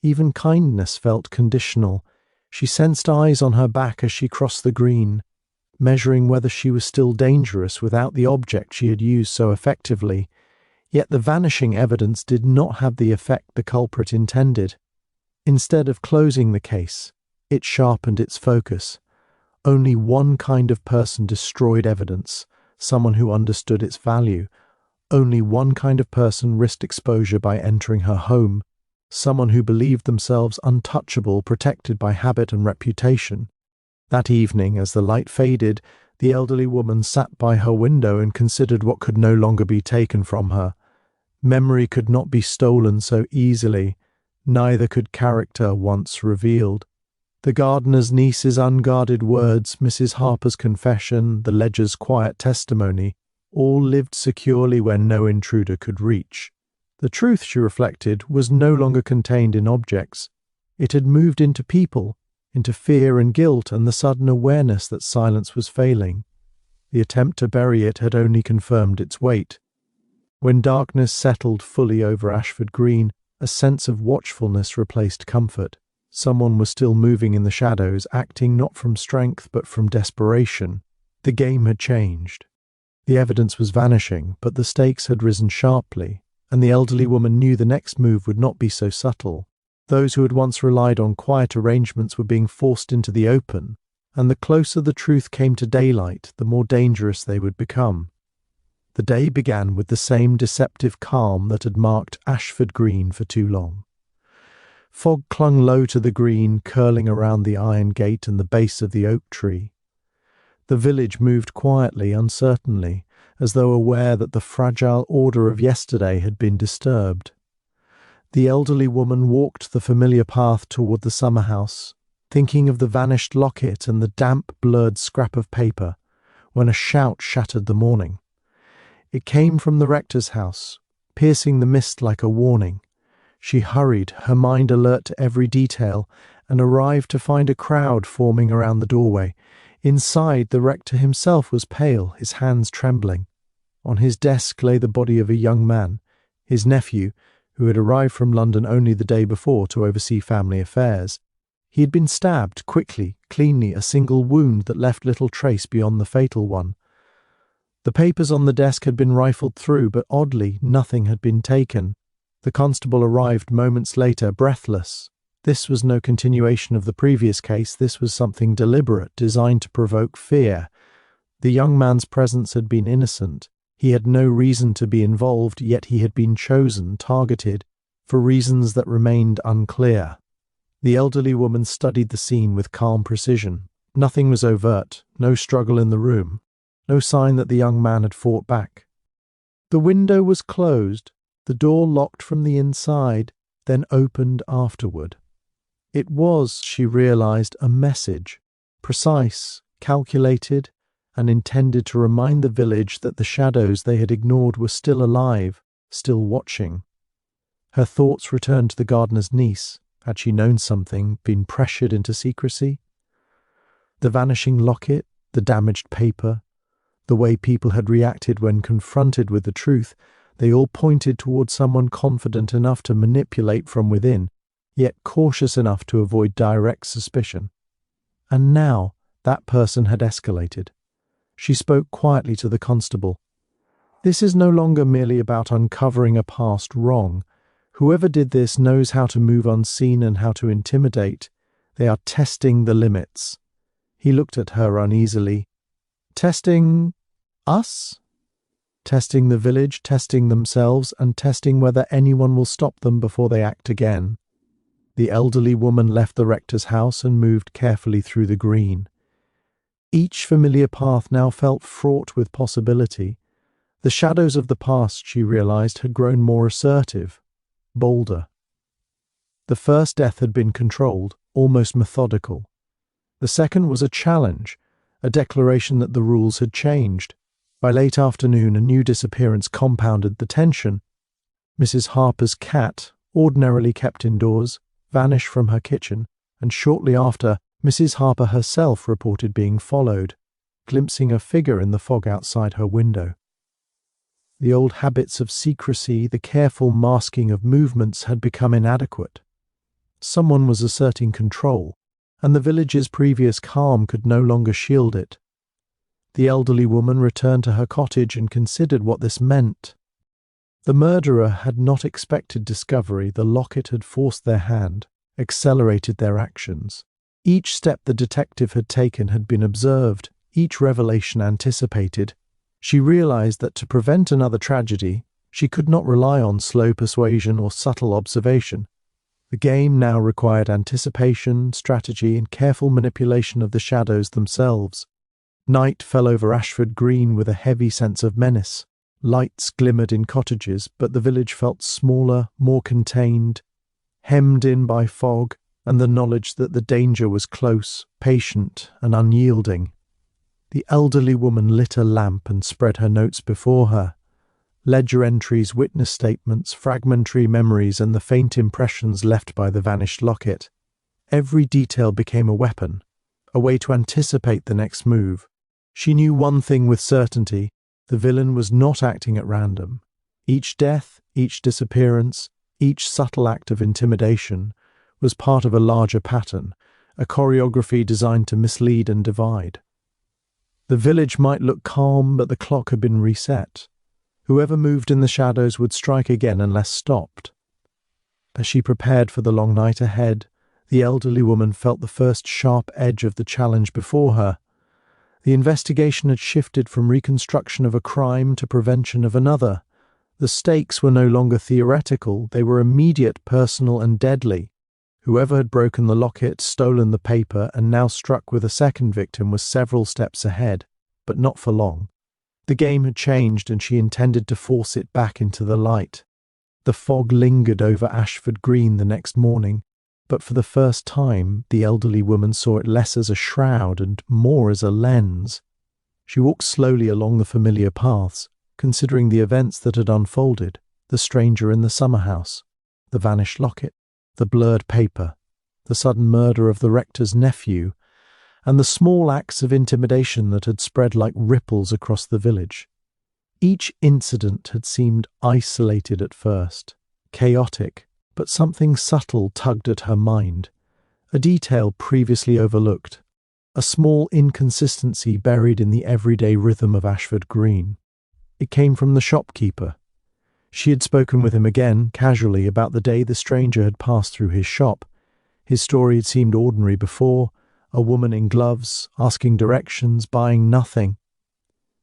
Even kindness felt conditional. She sensed eyes on her back as she crossed the green, measuring whether she was still dangerous without the object she had used so effectively. Yet the vanishing evidence did not have the effect the culprit intended. Instead of closing the case, it sharpened its focus. Only one kind of person destroyed evidence, someone who understood its value. Only one kind of person risked exposure by entering her home, someone who believed themselves untouchable, protected by habit and reputation. That evening, as the light faded, the elderly woman sat by her window and considered what could no longer be taken from her. Memory could not be stolen so easily, neither could character once revealed. The gardener's niece's unguarded words, Mrs. Harper's confession, the ledger's quiet testimony, all lived securely where no intruder could reach. The truth, she reflected, was no longer contained in objects. It had moved into people, into fear and guilt and the sudden awareness that silence was failing. The attempt to bury it had only confirmed its weight. When darkness settled fully over Ashford Green, a sense of watchfulness replaced comfort. Someone was still moving in the shadows, acting not from strength but from desperation. The game had changed. The evidence was vanishing, but the stakes had risen sharply, and the elderly woman knew the next move would not be so subtle. Those who had once relied on quiet arrangements were being forced into the open, and the closer the truth came to daylight, the more dangerous they would become. The day began with the same deceptive calm that had marked Ashford Green for too long. Fog clung low to the green, curling around the iron gate and the base of the oak tree. The village moved quietly, uncertainly, as though aware that the fragile order of yesterday had been disturbed. The elderly woman walked the familiar path toward the summer house, thinking of the vanished locket and the damp, blurred scrap of paper, when a shout shattered the morning. It came from the rector's house, piercing the mist like a warning. She hurried, her mind alert to every detail, and arrived to find a crowd forming around the doorway. Inside, the rector himself was pale, his hands trembling. On his desk lay the body of a young man, his nephew, who had arrived from London only the day before to oversee family affairs. He had been stabbed quickly, cleanly, a single wound that left little trace beyond the fatal one. The papers on the desk had been rifled through, but oddly, nothing had been taken. The constable arrived moments later, breathless. This was no continuation of the previous case. This was something deliberate, designed to provoke fear. The young man's presence had been innocent. He had no reason to be involved, yet he had been chosen, targeted, for reasons that remained unclear. The elderly woman studied the scene with calm precision. Nothing was overt, no struggle in the room, no sign that the young man had fought back. The window was closed, the door locked from the inside, then opened afterward. It was, she realized, a message, precise, calculated, and intended to remind the village that the shadows they had ignored were still alive, still watching. Her thoughts returned to the gardener's niece. Had she known something, been pressured into secrecy? The vanishing locket, the damaged paper, the way people had reacted when confronted with the truth, they all pointed toward someone confident enough to manipulate from within, yet cautious enough to avoid direct suspicion. And now that person had escalated. She spoke quietly to the constable. "This is no longer merely about uncovering a past wrong. Whoever did this knows how to move unseen and how to intimidate. They are testing the limits." He looked at her uneasily. "Testing us?" "Testing the village, testing themselves, and testing whether anyone will stop them before they act again." The elderly woman left the rector's house and moved carefully through the green. Each familiar path now felt fraught with possibility. The shadows of the past, she realized, had grown more assertive, bolder. The first death had been controlled, almost methodical. The second was a challenge, a declaration that the rules had changed. By late afternoon, a new disappearance compounded the tension. Mrs. Harper's cat, ordinarily kept indoors, vanished from her kitchen, and shortly after, Mrs. Harper herself reported being followed, glimpsing a figure in the fog outside her window. The old habits of secrecy, the careful masking of movements had become inadequate. Someone was asserting control, and the village's previous calm could no longer shield it. The elderly woman returned to her cottage and considered what this meant. The murderer had not expected discovery. The locket had forced their hand, accelerated their actions. Each step the detective had taken had been observed, each revelation anticipated. She realized that to prevent another tragedy, she could not rely on slow persuasion or subtle observation. The game now required anticipation, strategy, and careful manipulation of the shadows themselves. Night fell over Ashford Green with a heavy sense of menace. Lights glimmered in cottages, but the village felt smaller, more contained, hemmed in by fog and the knowledge that the danger was close, patient, and unyielding. The elderly woman lit a lamp and spread her notes before her. Ledger entries, witness statements, fragmentary memories, and the faint impressions left by the vanished locket. Every detail became a weapon, a way to anticipate the next move. She knew one thing with certainty: the villain was not acting at random. Each death, each disappearance, each subtle act of intimidation was part of a larger pattern, a choreography designed to mislead and divide. The village might look calm, but the clock had been reset. Whoever moved in the shadows would strike again unless stopped. As she prepared for the long night ahead, the elderly woman felt the first sharp edge of the challenge before her. The investigation had shifted from reconstruction of a crime to prevention of another. The stakes were no longer theoretical, they were immediate, personal, and deadly. Whoever had broken the locket, stolen the paper, and now struck with a second victim was several steps ahead, but not for long. The game had changed, and she intended to force it back into the light. The fog lingered over Ashford Green the next morning, but for the first time the elderly woman saw it less as a shroud and more as a lens. She walked slowly along the familiar paths, considering the events that had unfolded: the stranger in the summer house, the vanished locket, the blurred paper, the sudden murder of the rector's nephew, and the small acts of intimidation that had spread like ripples across the village. Each incident had seemed isolated at first, chaotic, but something subtle tugged at her mind, a detail previously overlooked, a small inconsistency buried in the everyday rhythm of Ashford Green. It came from the shopkeeper. She had spoken with him again, casually, about the day the stranger had passed through his shop. His story had seemed ordinary before: a woman in gloves, asking directions, buying nothing.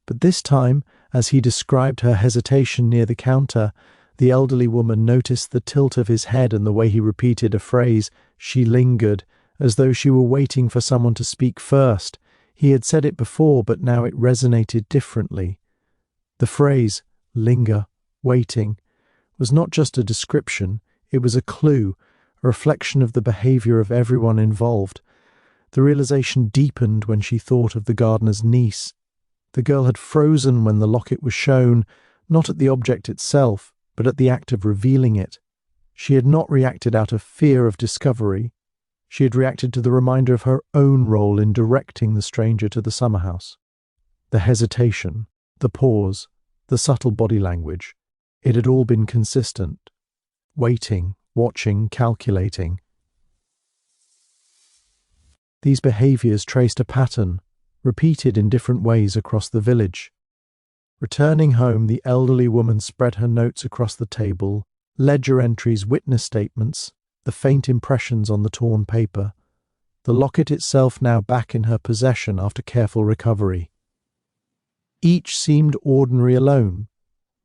But this time, as he described her hesitation near the counter, the elderly woman noticed the tilt of his head and the way he repeated a phrase. She lingered, as though she were waiting for someone to speak first. He had said it before, but now it resonated differently. The phrase, linger, waiting, was not just a description, it was a clue, a reflection of the behavior of everyone involved. The realization deepened when she thought of the gardener's niece. The girl had frozen when the locket was shown, not at the object itself, but at the act of revealing it. She had not reacted out of fear of discovery. She had reacted to the reminder of her own role in directing the stranger to the summer house. The hesitation, the pause, the subtle body language, it had all been consistent. Waiting, watching, calculating. These behaviors traced a pattern, repeated in different ways across the village. Returning home, the elderly woman spread her notes across the table, ledger entries, witness statements, the faint impressions on the torn paper, the locket itself now back in her possession after careful recovery. Each seemed ordinary alone,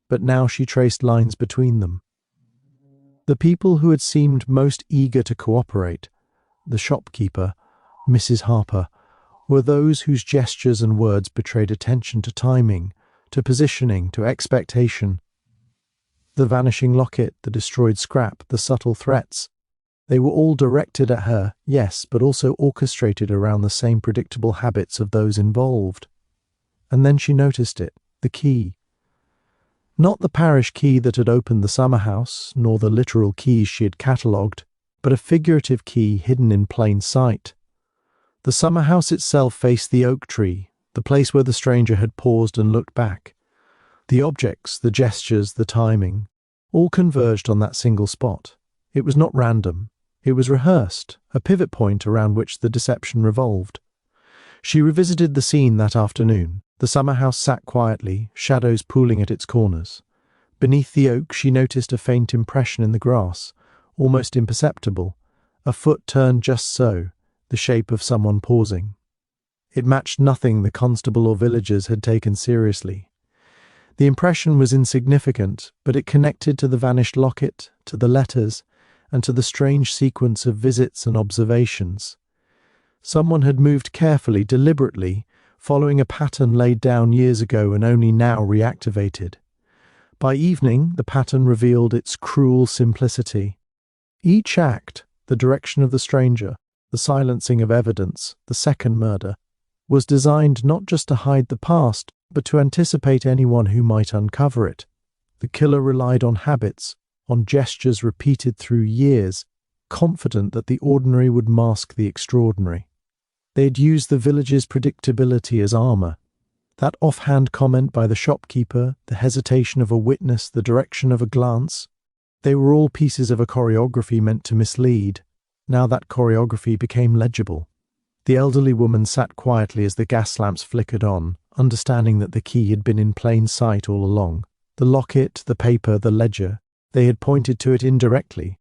but now she traced lines between them. The people who had seemed most eager to cooperate, the shopkeeper, Mrs. Harper, were those whose gestures and words betrayed attention to timing, to positioning, to expectation. The vanishing locket, the destroyed scrap, the subtle threats, they were all directed at her, yes, but also orchestrated around the same predictable habits of those involved. And then she noticed it, the key. Not the parish key that had opened the summer house, nor the literal keys she had catalogued, but a figurative key hidden in plain sight. The summer house itself faced the oak tree, the place where the stranger had paused and looked back. The objects, the gestures, the timing, all converged on that single spot. It was not random. It was rehearsed, a pivot point around which the deception revolved. She revisited the scene that afternoon. The summer house sat quietly, shadows pooling at its corners. Beneath the oak she noticed a faint impression in the grass, almost imperceptible, a foot turned just so, the shape of someone pausing. It matched nothing the constable or villagers had taken seriously. The impression was insignificant, but it connected to the vanished locket, to the letters, and to the strange sequence of visits and observations. Someone had moved carefully, deliberately, following a pattern laid down years ago and only now reactivated. By evening, the pattern revealed its cruel simplicity. Each act, the direction of the stranger, the silencing of evidence, the second murder, was designed not just to hide the past, but to anticipate anyone who might uncover it. The killer relied on habits, on gestures repeated through years, confident that the ordinary would mask the extraordinary. They had used the village's predictability as armor. That offhand comment by the shopkeeper, the hesitation of a witness, the direction of a glance, they were all pieces of a choreography meant to mislead. Now that choreography became legible. The elderly woman sat quietly as the gas lamps flickered on, understanding that the key had been in plain sight all along. The locket, the paper, the ledger, they had pointed to it indirectly.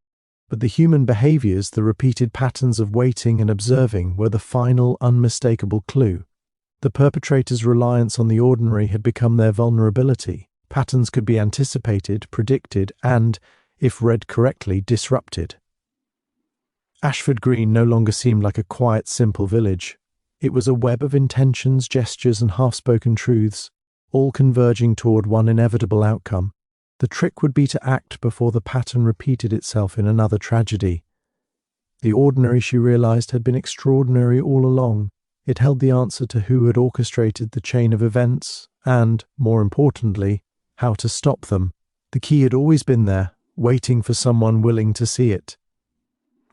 But the human behaviors, the repeated patterns of waiting and observing, were the final, unmistakable clue. The perpetrator's reliance on the ordinary had become their vulnerability. Patterns could be anticipated, predicted, and, if read correctly, disrupted. Ashford Green no longer seemed like a quiet, simple village. It was a web of intentions, gestures, and half-spoken truths, all converging toward one inevitable outcome. The trick would be to act before the pattern repeated itself in another tragedy. The ordinary, she realized, had been extraordinary all along. It held the answer to who had orchestrated the chain of events and, more importantly, how to stop them. The key had always been there, waiting for someone willing to see it.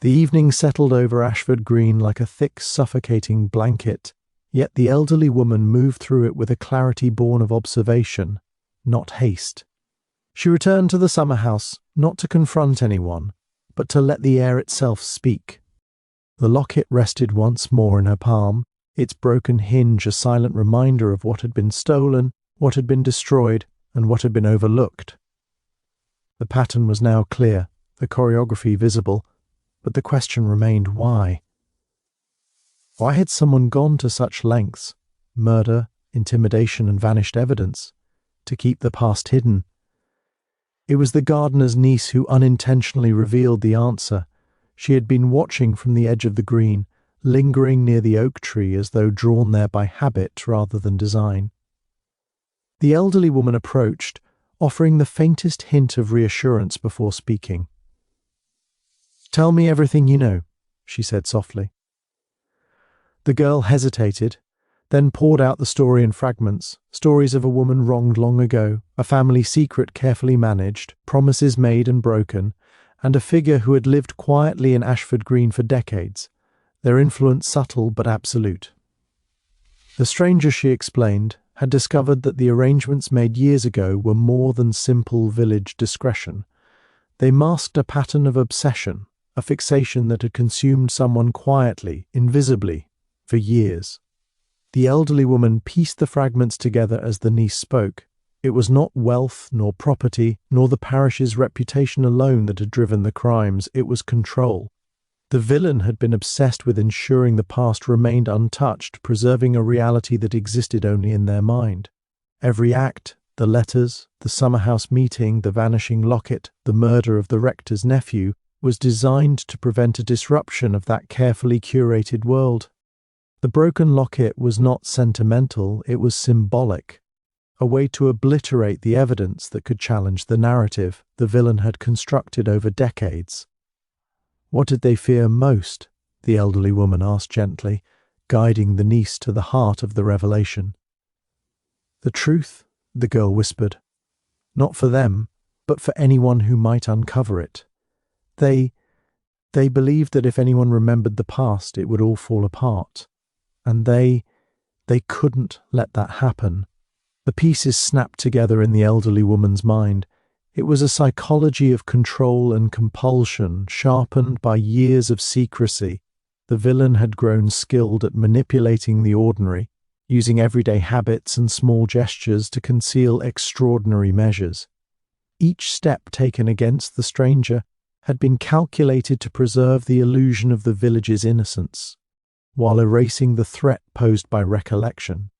The evening settled over Ashford Green like a thick, suffocating blanket, yet the elderly woman moved through it with a clarity born of observation, not haste. She returned to the summer house, not to confront anyone, but to let the air itself speak. The locket rested once more in her palm, its broken hinge a silent reminder of what had been stolen, what had been destroyed, and what had been overlooked. The pattern was now clear, the choreography visible, but the question remained why. Why had someone gone to such lengths, murder, intimidation, and vanished evidence, to keep the past hidden? It was the gardener's niece who unintentionally revealed the answer. She had been watching from the edge of the green, lingering near the oak tree as though drawn there by habit rather than design. The elderly woman approached, offering the faintest hint of reassurance before speaking. "Tell me everything you know," she said softly. The girl hesitated, then poured out the story in fragments, stories of a woman wronged long ago, a family secret carefully managed, promises made and broken, and a figure who had lived quietly in Ashford Green for decades, their influence subtle but absolute. The stranger, she explained, had discovered that the arrangements made years ago were more than simple village discretion. They masked a pattern of obsession, a fixation that had consumed someone quietly, invisibly, for years. The elderly woman pieced the fragments together as the niece spoke. It was not wealth, nor property, nor the parish's reputation alone that had driven the crimes. It was control. The villain had been obsessed with ensuring the past remained untouched, preserving a reality that existed only in their mind. Every act, the letters, the summer house meeting, the vanishing locket, the murder of the rector's nephew, was designed to prevent a disruption of that carefully curated world. The broken locket was not sentimental, it was symbolic, a way to obliterate the evidence that could challenge the narrative the villain had constructed over decades. What did they fear most? The elderly woman asked gently, guiding the niece to the heart of the revelation. The truth, the girl whispered. Not for them, but for anyone who might uncover it. They believed that if anyone remembered the past, it would all fall apart. And they couldn't let that happen. The pieces snapped together in the elderly woman's mind. It was a psychology of control and compulsion, sharpened by years of secrecy. The villain had grown skilled at manipulating the ordinary, using everyday habits and small gestures to conceal extraordinary measures. Each step taken against the stranger had been calculated to preserve the illusion of the village's innocence, while erasing the threat posed by recollection.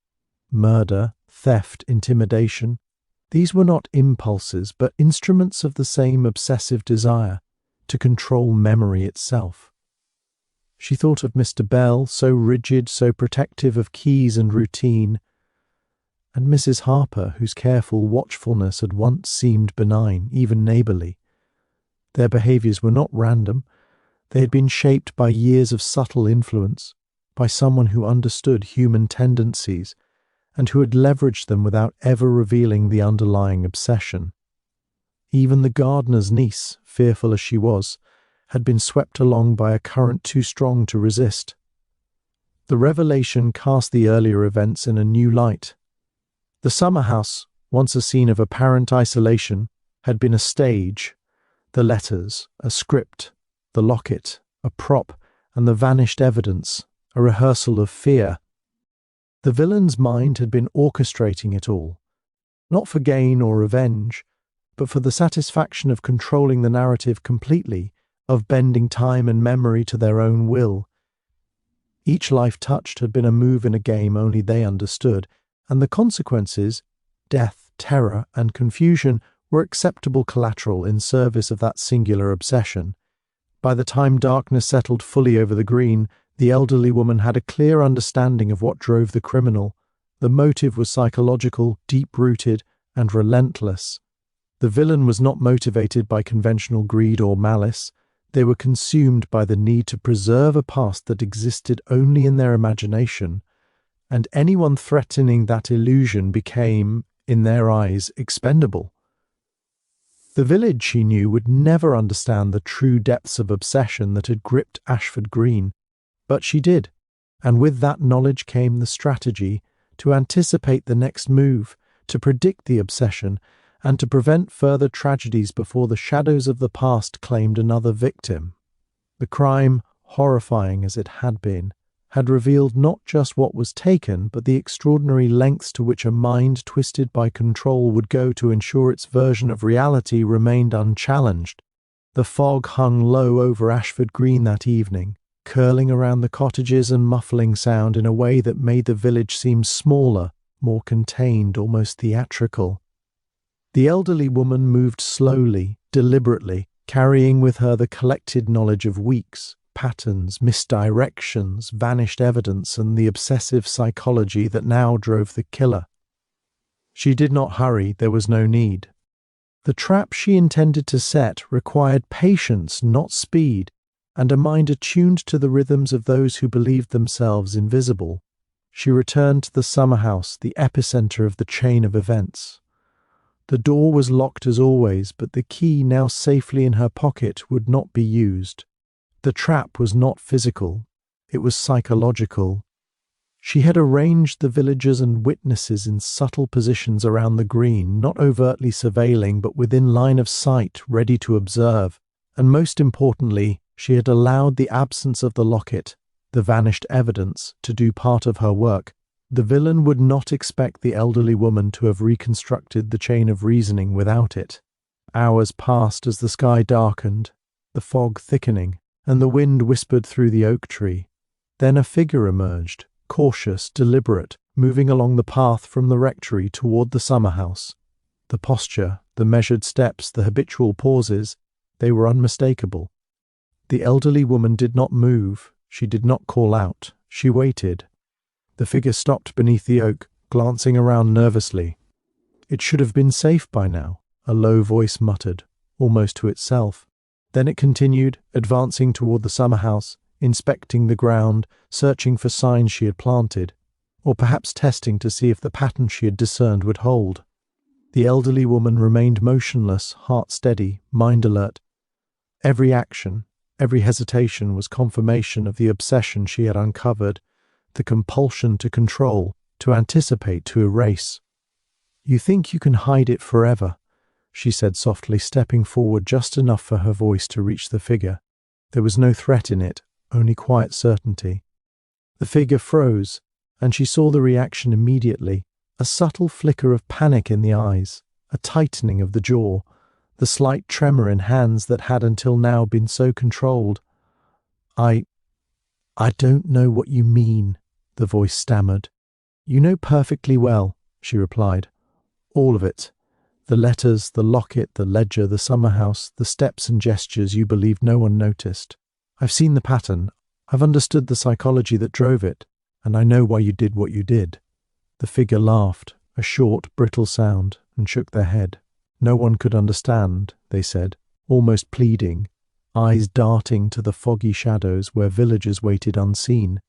Murder, theft, intimidation, These were not impulses, but instruments of the same obsessive desire to control memory itself. She thought of Mr. Bell, so rigid, so protective of keys and routine, and Mrs. Harper, whose careful watchfulness had once seemed benign, even neighbourly. Their behaviours were not random. They had been shaped by years of subtle influence, by someone who understood human tendencies and who had leveraged them without ever revealing the underlying obsession. Even the gardener's niece, fearful as she was, had been swept along by a current too strong to resist. The revelation cast the earlier events in a new light. The summer house, once a scene of apparent isolation, had been a stage, the letters, a script, the locket, a prop, and the vanished evidence, a rehearsal of fear. The villain's mind had been orchestrating it all, not for gain or revenge, but for the satisfaction of controlling the narrative completely, of bending time and memory to their own will. Each life touched had been a move in a game only they understood, and the consequences, death, terror, and confusion, were acceptable collateral in service of that singular obsession. By the time darkness settled fully over the green, the elderly woman had a clear understanding of what drove the criminal. The motive was psychological, deep-rooted, and relentless. The villain was not motivated by conventional greed or malice. They were consumed by the need to preserve a past that existed only in their imagination, and anyone threatening that illusion became, in their eyes, expendable. The village, she knew, would never understand the true depths of obsession that had gripped Ashford Green, but she did, and with that knowledge came the strategy to anticipate the next move, to predict the obsession, and to prevent further tragedies before the shadows of the past claimed another victim. The crime, horrifying as it had been, had revealed not just what was taken, but the extraordinary lengths to which a mind twisted by control would go to ensure its version of reality remained unchallenged. The fog hung low over Ashford Green that evening, curling around the cottages and muffling sound in a way that made the village seem smaller, more contained, almost theatrical. The elderly woman moved slowly, deliberately, carrying with her the collected knowledge of weeks, patterns, misdirections, vanished evidence, and the obsessive psychology that now drove the killer. She did not hurry, there was no need. The trap she intended to set required patience, not speed, and a mind attuned to the rhythms of those who believed themselves invisible. She returned to the summer house, the epicenter of the chain of events. The door was locked as always, but the key, now safely in her pocket, would not be used. The trap was not physical, it was psychological. She had arranged the villagers and witnesses in subtle positions around the green, not overtly surveilling, but within line of sight, ready to observe. And most importantly, she had allowed the absence of the locket, the vanished evidence, to do part of her work. The villain would not expect the elderly woman to have reconstructed the chain of reasoning without it. Hours passed as the sky darkened, the fog thickening, and the wind whispered through the oak tree. Then a figure emerged, cautious, deliberate, moving along the path from the rectory toward the summer house. The posture, the measured steps, the habitual pauses, they were unmistakable. The elderly woman did not move, she did not call out, she waited. The figure stopped beneath the oak, glancing around nervously. It should have been safe by now, a low voice muttered, almost to itself. Then it continued, advancing toward the summer house, inspecting the ground, searching for signs she had planted, or perhaps testing to see if the pattern she had discerned would hold. The elderly woman remained motionless, heart steady, mind alert. Every action, every hesitation was confirmation of the obsession she had uncovered, the compulsion to control, to anticipate, to erase. "You think you can hide it forever," she said softly, stepping forward just enough for her voice to reach the figure. There was no threat in it, only quiet certainty. The figure froze, and she saw the reaction immediately, a subtle flicker of panic in the eyes, a tightening of the jaw, the slight tremor in hands that had until now been so controlled. I don't know what you mean," the voice stammered. "You know perfectly well," she replied. "All of it. The letters, the locket, the ledger, the summer house, the steps and gestures you believed no one noticed. I've seen the pattern. I've understood the psychology that drove it, and I know why you did what you did. The figure laughed, a short, brittle sound, and shook their head. No one could understand, they said, almost pleading, eyes darting to the foggy shadows where villagers waited unseen.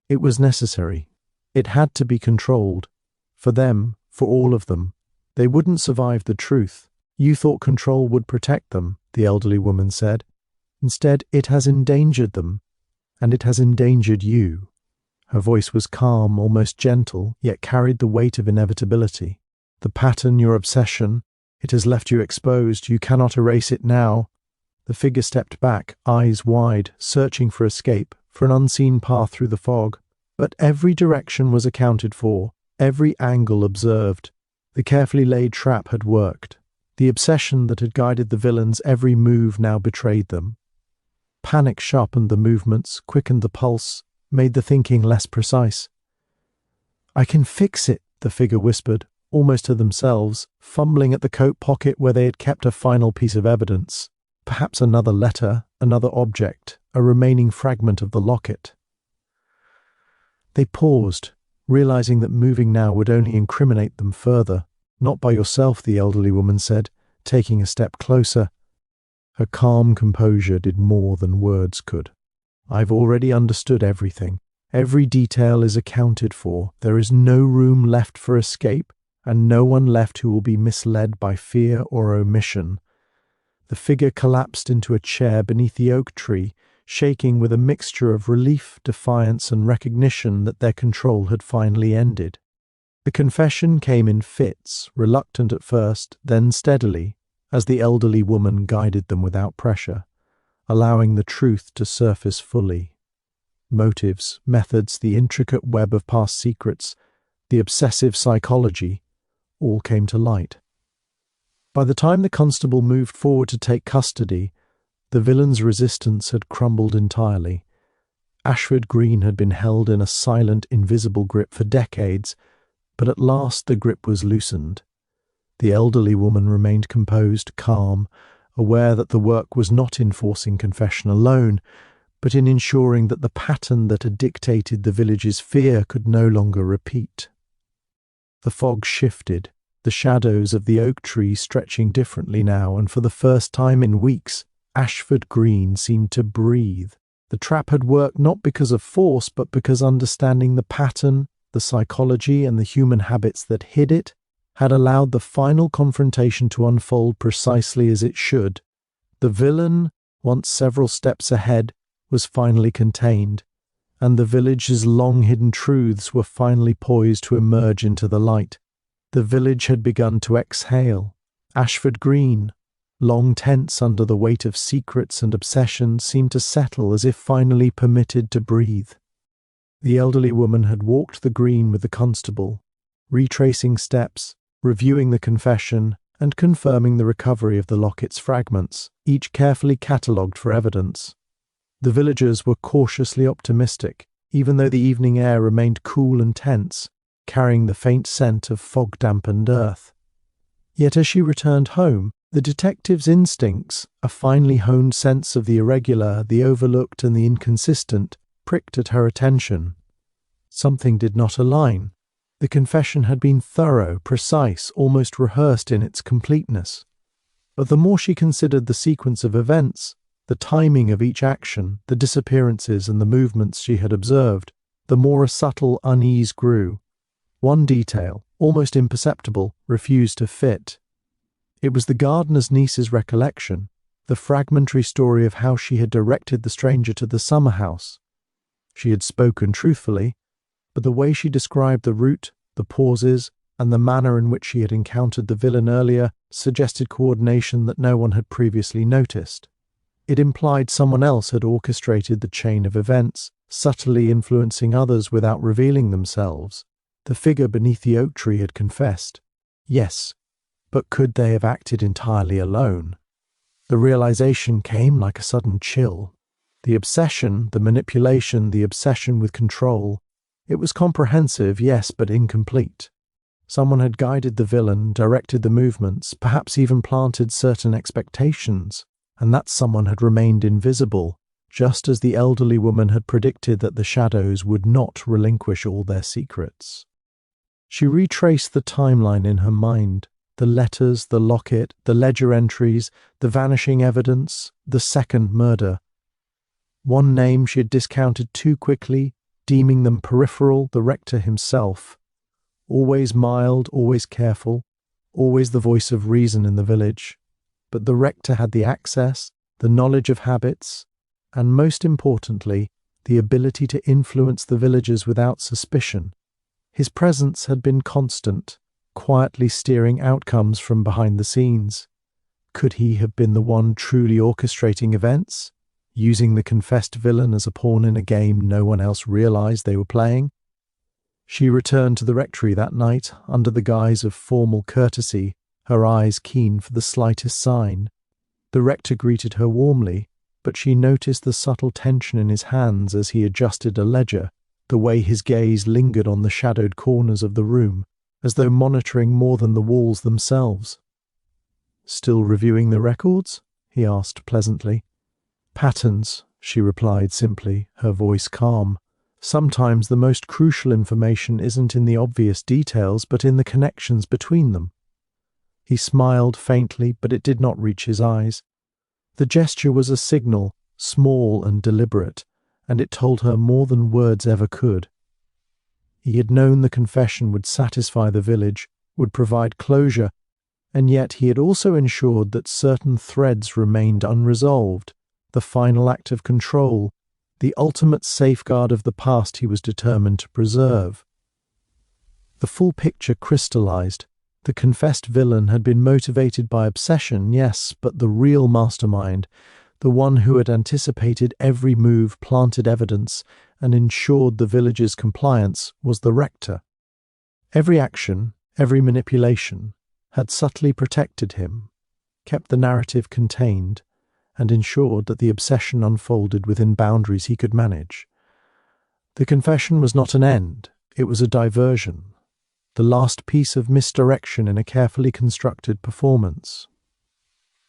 It was necessary. It had to be controlled. For them, for all of them. They wouldn't survive the truth. You thought control would protect them, the elderly woman said. Instead, it has endangered them, and it has endangered you. Her voice was calm, almost gentle, yet carried the weight of inevitability. The pattern, your obsession, it has left you exposed. You cannot erase it now. The figure stepped back, eyes wide, searching for escape, for an unseen path through the fog. But every direction was accounted for, every angle observed. The carefully laid trap had worked. The obsession that had guided the villain's every move now betrayed them. Panic sharpened the movements, quickened the pulse, made the thinking less precise. "I can fix it," the figure whispered, almost to themselves, fumbling at the coat pocket where they had kept a final piece of evidence. Perhaps another letter, another object, a remaining fragment of the locket. They paused, realizing that moving now would only incriminate them further. "Not by yourself," the elderly woman said, taking a step closer. Her calm composure did more than words could. "I've already understood everything. Every detail is accounted for. There is no room left for escape, and no one left who will be misled by fear or omission." The figure collapsed into a chair beneath the oak tree, shaking with a mixture of relief, defiance, and recognition that their control had finally ended. The confession came in fits, reluctant at first, then steadily, as the elderly woman guided them without pressure, allowing the truth to surface fully. Motives, methods, the intricate web of past secrets, the obsessive psychology, all came to light. By the time the constable moved forward to take custody, the villain's resistance had crumbled entirely. Ashford Green had been held in a silent, invisible grip for decades, but at last the grip was loosened. The elderly woman remained composed, calm, aware that the work was not in forcing confession alone, but in ensuring that the pattern that had dictated the village's fear could no longer repeat. The fog shifted, the shadows of the oak tree stretching differently now, and for the first time in weeks, Ashford Green seemed to breathe. The trap had worked not because of force, but because understanding the pattern, the psychology, and the human habits that hid it had allowed the final confrontation to unfold precisely as it should. The villain, once several steps ahead, was finally contained, and the village's long-hidden truths were finally poised to emerge into the light. The village had begun to exhale. Ashford Green, long tense under the weight of secrets and obsession, seemed to settle as if finally permitted to breathe. The elderly woman had walked the green with the constable, retracing steps, reviewing the confession, and confirming the recovery of the locket's fragments, each carefully catalogued for evidence. The villagers were cautiously optimistic, even though the evening air remained cool and tense, carrying the faint scent of fog-dampened earth. Yet as she returned home, the detective's instincts, a finely honed sense of the irregular, the overlooked, and the inconsistent, pricked at her attention. Something did not align. The confession had been thorough, precise, almost rehearsed in its completeness. But the more she considered the sequence of events, the timing of each action, the disappearances and the movements she had observed, the more a subtle unease grew. One detail, almost imperceptible, refused to fit. It was the gardener's niece's recollection, the fragmentary story of how she had directed the stranger to the summer house. She had spoken truthfully, but the way she described the route, the pauses, and the manner in which she had encountered the villain earlier suggested coordination that no one had previously noticed. It implied someone else had orchestrated the chain of events, subtly influencing others without revealing themselves. The figure beneath the oak tree had confessed. Yes, but could they have acted entirely alone? The realization came like a sudden chill. The obsession, the manipulation, the obsession with control. It was comprehensive, yes, but incomplete. Someone had guided the villain, directed the movements, perhaps even planted certain expectations, and that someone had remained invisible, just as the elderly woman had predicted that the shadows would not relinquish all their secrets. She retraced the timeline in her mind, the letters, the locket, the ledger entries, the vanishing evidence, the second murder. One name she had discounted too quickly, deeming them peripheral, the rector himself. Always mild, always careful, always the voice of reason in the village. But the rector had the access, the knowledge of habits, and most importantly, the ability to influence the villagers without suspicion. His presence had been constant, quietly steering outcomes from behind the scenes. Could he have been the one truly orchestrating events, using the confessed villain as a pawn in a game no one else realized they were playing? She returned to the rectory that night under the guise of formal courtesy, her eyes keen for the slightest sign. The rector greeted her warmly, but she noticed the subtle tension in his hands as he adjusted a ledger, the way his gaze lingered on the shadowed corners of the room, as though monitoring more than the walls themselves. "Still reviewing the records?" he asked pleasantly. "Patterns," she replied simply, her voice calm. "Sometimes the most crucial information isn't in the obvious details, but in the connections between them." He smiled faintly, but it did not reach his eyes. The gesture was a signal, small and deliberate, and it told her more than words ever could. He had known the confession would satisfy the village, would provide closure, and yet he had also ensured that certain threads remained unresolved, the final act of control, the ultimate safeguard of the past he was determined to preserve. The full picture crystallized. The confessed villain had been motivated by obsession, yes, but the real mastermind, the one who had anticipated every move, planted evidence, and ensured the village's compliance, was the rector. Every action, every manipulation, had subtly protected him, kept the narrative contained, and ensured that the obsession unfolded within boundaries he could manage. The confession was not an end, it was a diversion, the last piece of misdirection in a carefully constructed performance.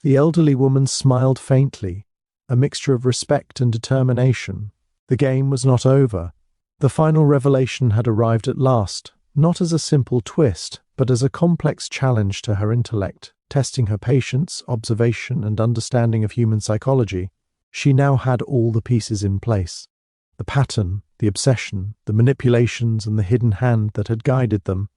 The elderly woman smiled faintly, a mixture of respect and determination. The game was not over. The final revelation had arrived at last, not as a simple twist, but as a complex challenge to her intellect, testing her patience, observation, and understanding of human psychology. She now had all the pieces in place. The pattern, the obsession, the manipulations, and the hidden hand that had guided them.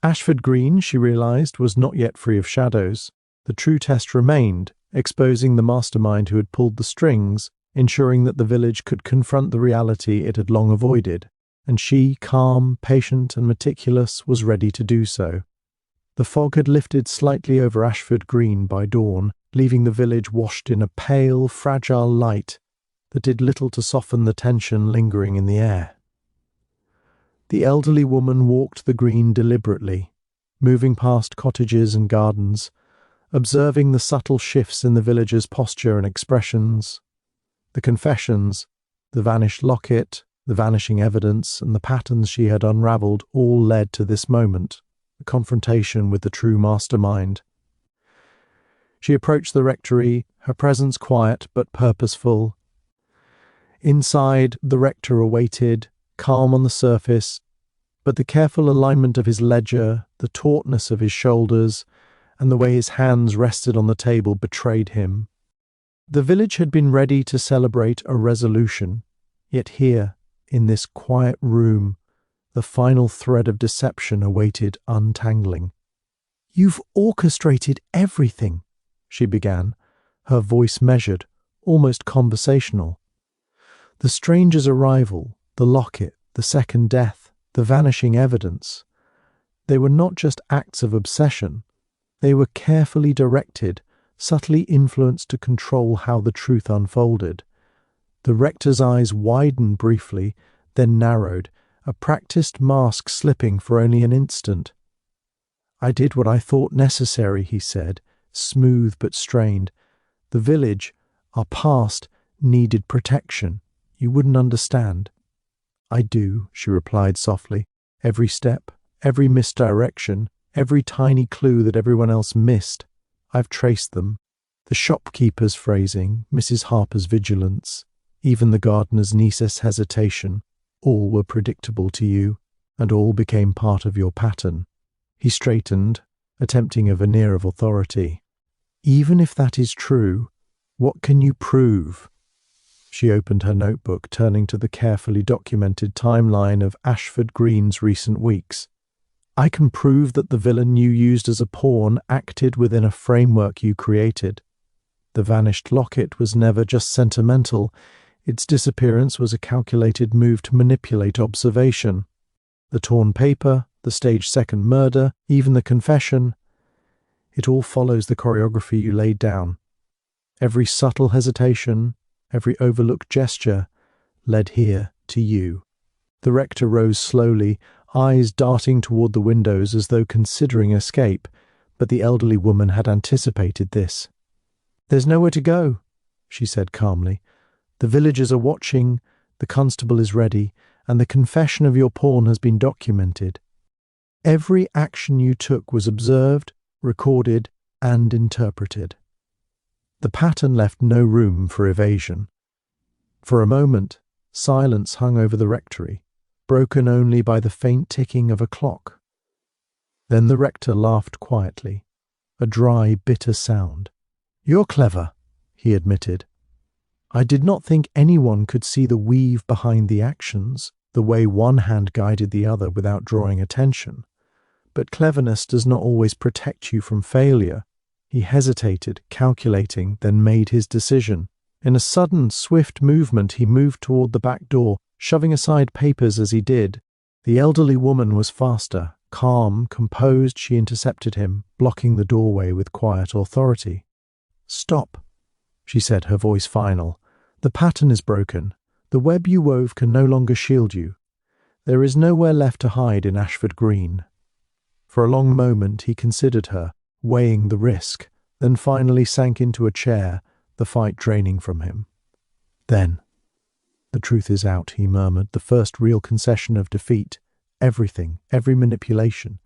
Ashford Green, she realized, was not yet free of shadows. The true test remained, exposing the mastermind who had pulled the strings, ensuring that the village could confront the reality it had long avoided, and she, calm, patient, and meticulous, was ready to do so. The fog had lifted slightly over Ashford Green by dawn, leaving the village washed in a pale, fragile light that did little to soften the tension lingering in the air. The elderly woman walked the green deliberately, moving past cottages and gardens, observing the subtle shifts in the villagers' posture and expressions. The confessions, the vanished locket, the vanishing evidence, and the patterns she had unravelled all led to this moment, a confrontation with the true mastermind. She approached the rectory, her presence quiet but purposeful. Inside, the rector awaited, calm on the surface, but the careful alignment of his ledger, the tautness of his shoulders, and the way his hands rested on the table betrayed him. The village had been ready to celebrate a resolution, yet here, in this quiet room, the final thread of deception awaited untangling. "You've orchestrated everything," she began, her voice measured, almost conversational. The stranger's arrival, the locket, the second death, the vanishing evidence, they were not just acts of obsession. They were carefully directed, subtly influenced to control how the truth unfolded. The rector's eyes widened briefly, then narrowed, a practiced mask slipping for only an instant. "I did what I thought necessary," he said, smooth but strained. "The village, our past, needed protection. You wouldn't understand." "I do," she replied softly. "Every step, Every misdirection, every tiny clue that everyone else missed, I've traced them. The shopkeeper's phrasing, Mrs. Harper's vigilance, even the gardener's niece's hesitation, all were predictable to you, and all became part of your pattern. He straightened, attempting a veneer of authority. Even if that is true, what can you prove? She opened her notebook, turning to the carefully documented timeline of Ashford Green's recent weeks. I can prove that the villain you used as a pawn acted within a framework you created. The vanished locket was never just sentimental. Its disappearance was a calculated move to manipulate observation. The torn paper, the staged second murder, even the confession, it all follows the choreography you laid down. Every subtle hesitation, every overlooked gesture led here to you. The rector rose slowly, eyes darting toward the windows as though considering escape, but the elderly woman had anticipated this. "There's nowhere to go," she said calmly. "The villagers are watching, the constable is ready, and the confession of your pawn has been documented. Every action you took was observed, recorded, and interpreted." The pattern left no room for evasion. For a moment, silence hung over the rectory, broken only by the faint ticking of a clock. Then the rector laughed quietly, a dry, bitter sound. "You're clever," he admitted. "I did not think anyone could see the weave behind the actions, the way one hand guided the other without drawing attention. But cleverness does not always protect you from failure." He hesitated, calculating, then made his decision. In a sudden, swift movement, he moved toward the back door, shoving aside papers as he did. The elderly woman was faster. Calm, composed, she intercepted him, blocking the doorway with quiet authority. "Stop," she said, her voice final. "The pattern is broken. The web you wove can no longer shield you. There is nowhere left to hide in Ashford Green." For a long moment he considered her, weighing the risk, then finally sank into a chair, the fight draining from him. Then, "The truth is out," he murmured, "the first real concession of defeat. Everything, every manipulation.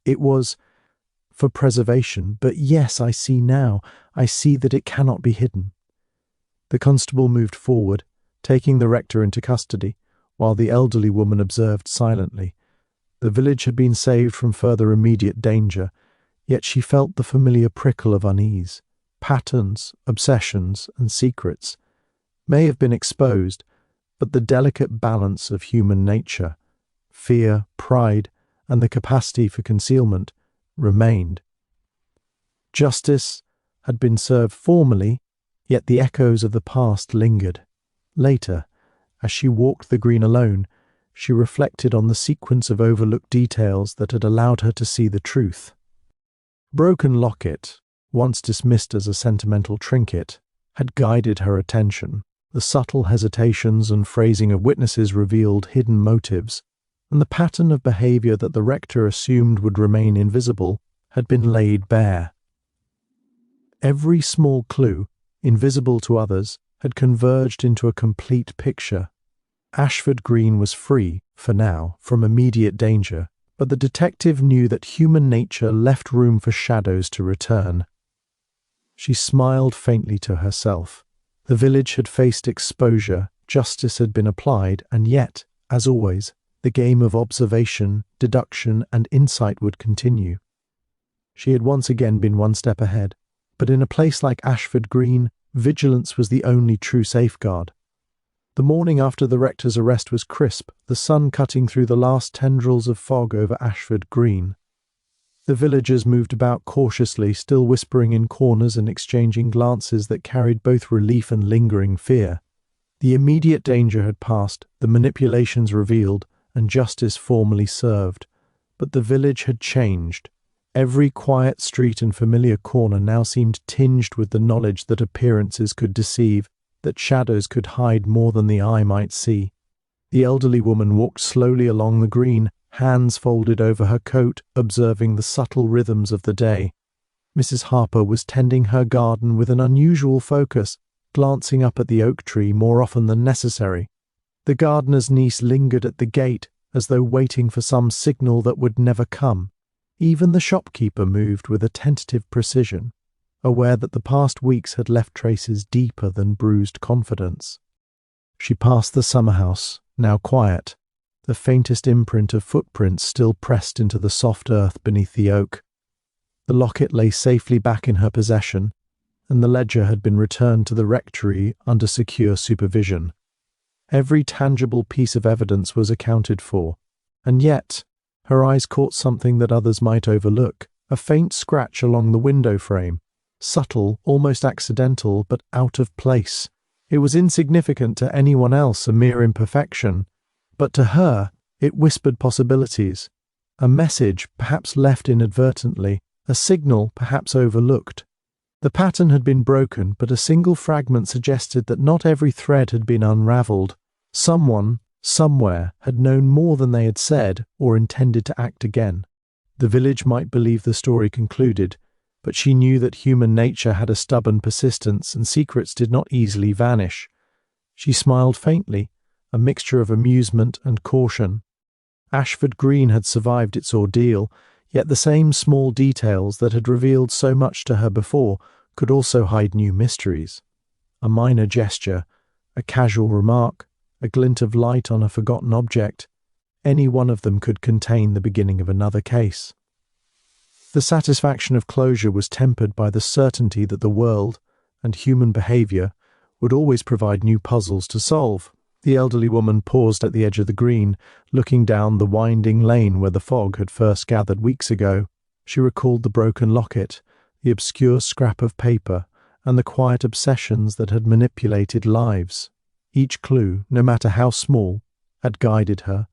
It was for preservation, but yes, I see now. I see that it cannot be hidden." The constable moved forward, taking the rector into custody, while the elderly woman observed silently. The village had been saved from further immediate danger, yet she felt the familiar prickle of unease. Patterns, obsessions, and secrets may have been exposed, but the delicate balance of human nature, fear, pride, and the capacity for concealment remained. Justice had been served formally, yet the echoes of the past lingered. Later, as she walked the green alone, she reflected on the sequence of overlooked details that had allowed her to see the truth. Broken locket, once dismissed as a sentimental trinket, had guided her attention. The subtle hesitations and phrasing of witnesses revealed hidden motives, and the pattern of behavior that the rector assumed would remain invisible had been laid bare. Every small clue, invisible to others, had converged into a complete picture. Ashford Green was free, for now, from immediate danger, but the detective knew that human nature left room for shadows to return. She smiled faintly to herself. The village had faced exposure, justice had been applied, and yet, as always, the game of observation, deduction, and insight would continue. She had once again been one step ahead, but in a place like Ashford Green, vigilance was the only true safeguard. The morning after the rector's arrest was crisp, the sun cutting through the last tendrils of fog over Ashford Green. The villagers moved about cautiously, still whispering in corners and exchanging glances that carried both relief and lingering fear. The immediate danger had passed, the manipulations revealed, and justice formally served. But the village had changed. Every quiet street and familiar corner now seemed tinged with the knowledge that appearances could deceive, that shadows could hide more than the eye might see. The elderly woman walked slowly along the green, hands folded over her coat, observing the subtle rhythms of the day. Mrs. Harper was tending her garden with an unusual focus, glancing up at the oak tree more often than necessary. The gardener's niece lingered at the gate, as though waiting for some signal that would never come. Even the shopkeeper moved with a tentative precision, aware that the past weeks had left traces deeper than bruised confidence. She passed the summer house, now quiet, the faintest imprint of footprints still pressed into the soft earth beneath the oak. The locket lay safely back in her possession, and the ledger had been returned to the rectory under secure supervision. Every tangible piece of evidence was accounted for, and yet her eyes caught something that others might overlook, a faint scratch along the window frame, subtle, almost accidental, but out of place. It was insignificant to anyone else, a mere imperfection, but to her it whispered possibilities, a message perhaps left inadvertently, a signal perhaps overlooked. The pattern had been broken, but a single fragment suggested that not every thread had been unravelled. Someone, somewhere, had known more than they had said or intended to act again. The village might believe the story concluded, but she knew that human nature had a stubborn persistence and secrets did not easily vanish. She smiled faintly, a mixture of amusement and caution. Ashford Green had survived its ordeal, yet the same small details that had revealed so much to her before could also hide new mysteries. A minor gesture, a casual remark, a glint of light on a forgotten object, any one of them could contain the beginning of another case. The satisfaction of closure was tempered by the certainty that the world and human behaviour would always provide new puzzles to solve. The elderly woman paused at the edge of the green, looking down the winding lane where the fog had first gathered weeks ago. She recalled the broken locket, the obscure scrap of paper, and the quiet obsessions that had manipulated lives. Each clue, no matter how small, had guided her,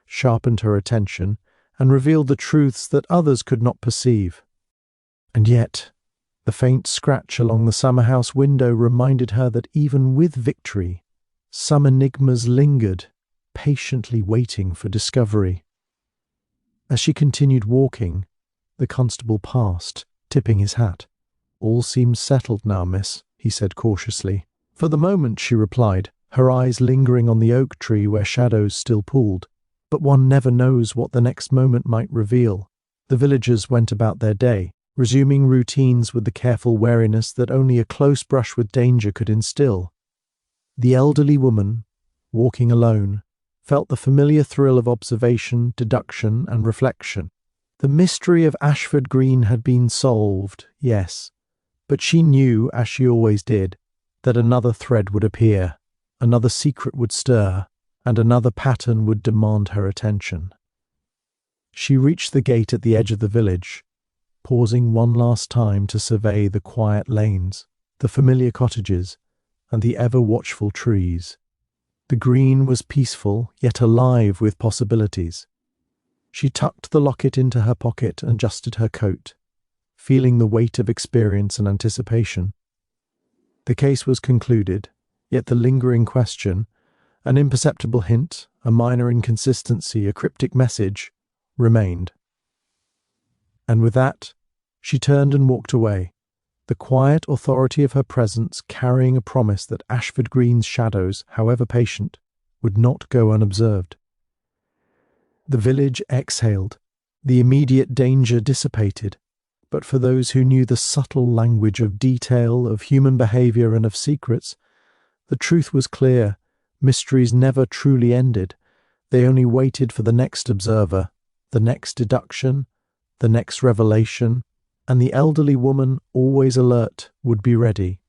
sharpened her attention, and revealed the truths that others could not perceive. And yet, the faint scratch along the summer-house window reminded her that even with victory, some enigmas lingered, patiently waiting for discovery. As she continued walking, the constable passed, tipping his hat. "All seems settled now, miss," he said cautiously. "For the moment," she replied, her eyes lingering on the oak tree where shadows still pooled. "But one never knows what the next moment might reveal." The villagers went about their day, resuming routines with the careful wariness that only a close brush with danger could instill. The elderly woman, walking alone, felt the familiar thrill of observation, deduction, and reflection. The mystery of Ashford Green had been solved, yes, but she knew, as she always did, that another thread would appear, another secret would stir, and another pattern would demand her attention. She reached the gate at the edge of the village, pausing one last time to survey the quiet lanes, the familiar cottages, and the ever-watchful trees. The green was peaceful, yet alive with possibilities. She tucked the locket into her pocket and adjusted her coat, feeling the weight of experience and anticipation. The case was concluded, yet the lingering question, an imperceptible hint, a minor inconsistency, a cryptic message, remained. And with that, she turned and walked away, the quiet authority of her presence carrying a promise that Ashford Green's shadows, however patient, would not go unobserved. The village exhaled, the immediate danger dissipated, but for those who knew the subtle language of detail, of human behaviour and of secrets, the truth was clear. Mysteries never truly ended. They only waited for the next observer, the next deduction, the next revelation, and the elderly woman, always alert, would be ready.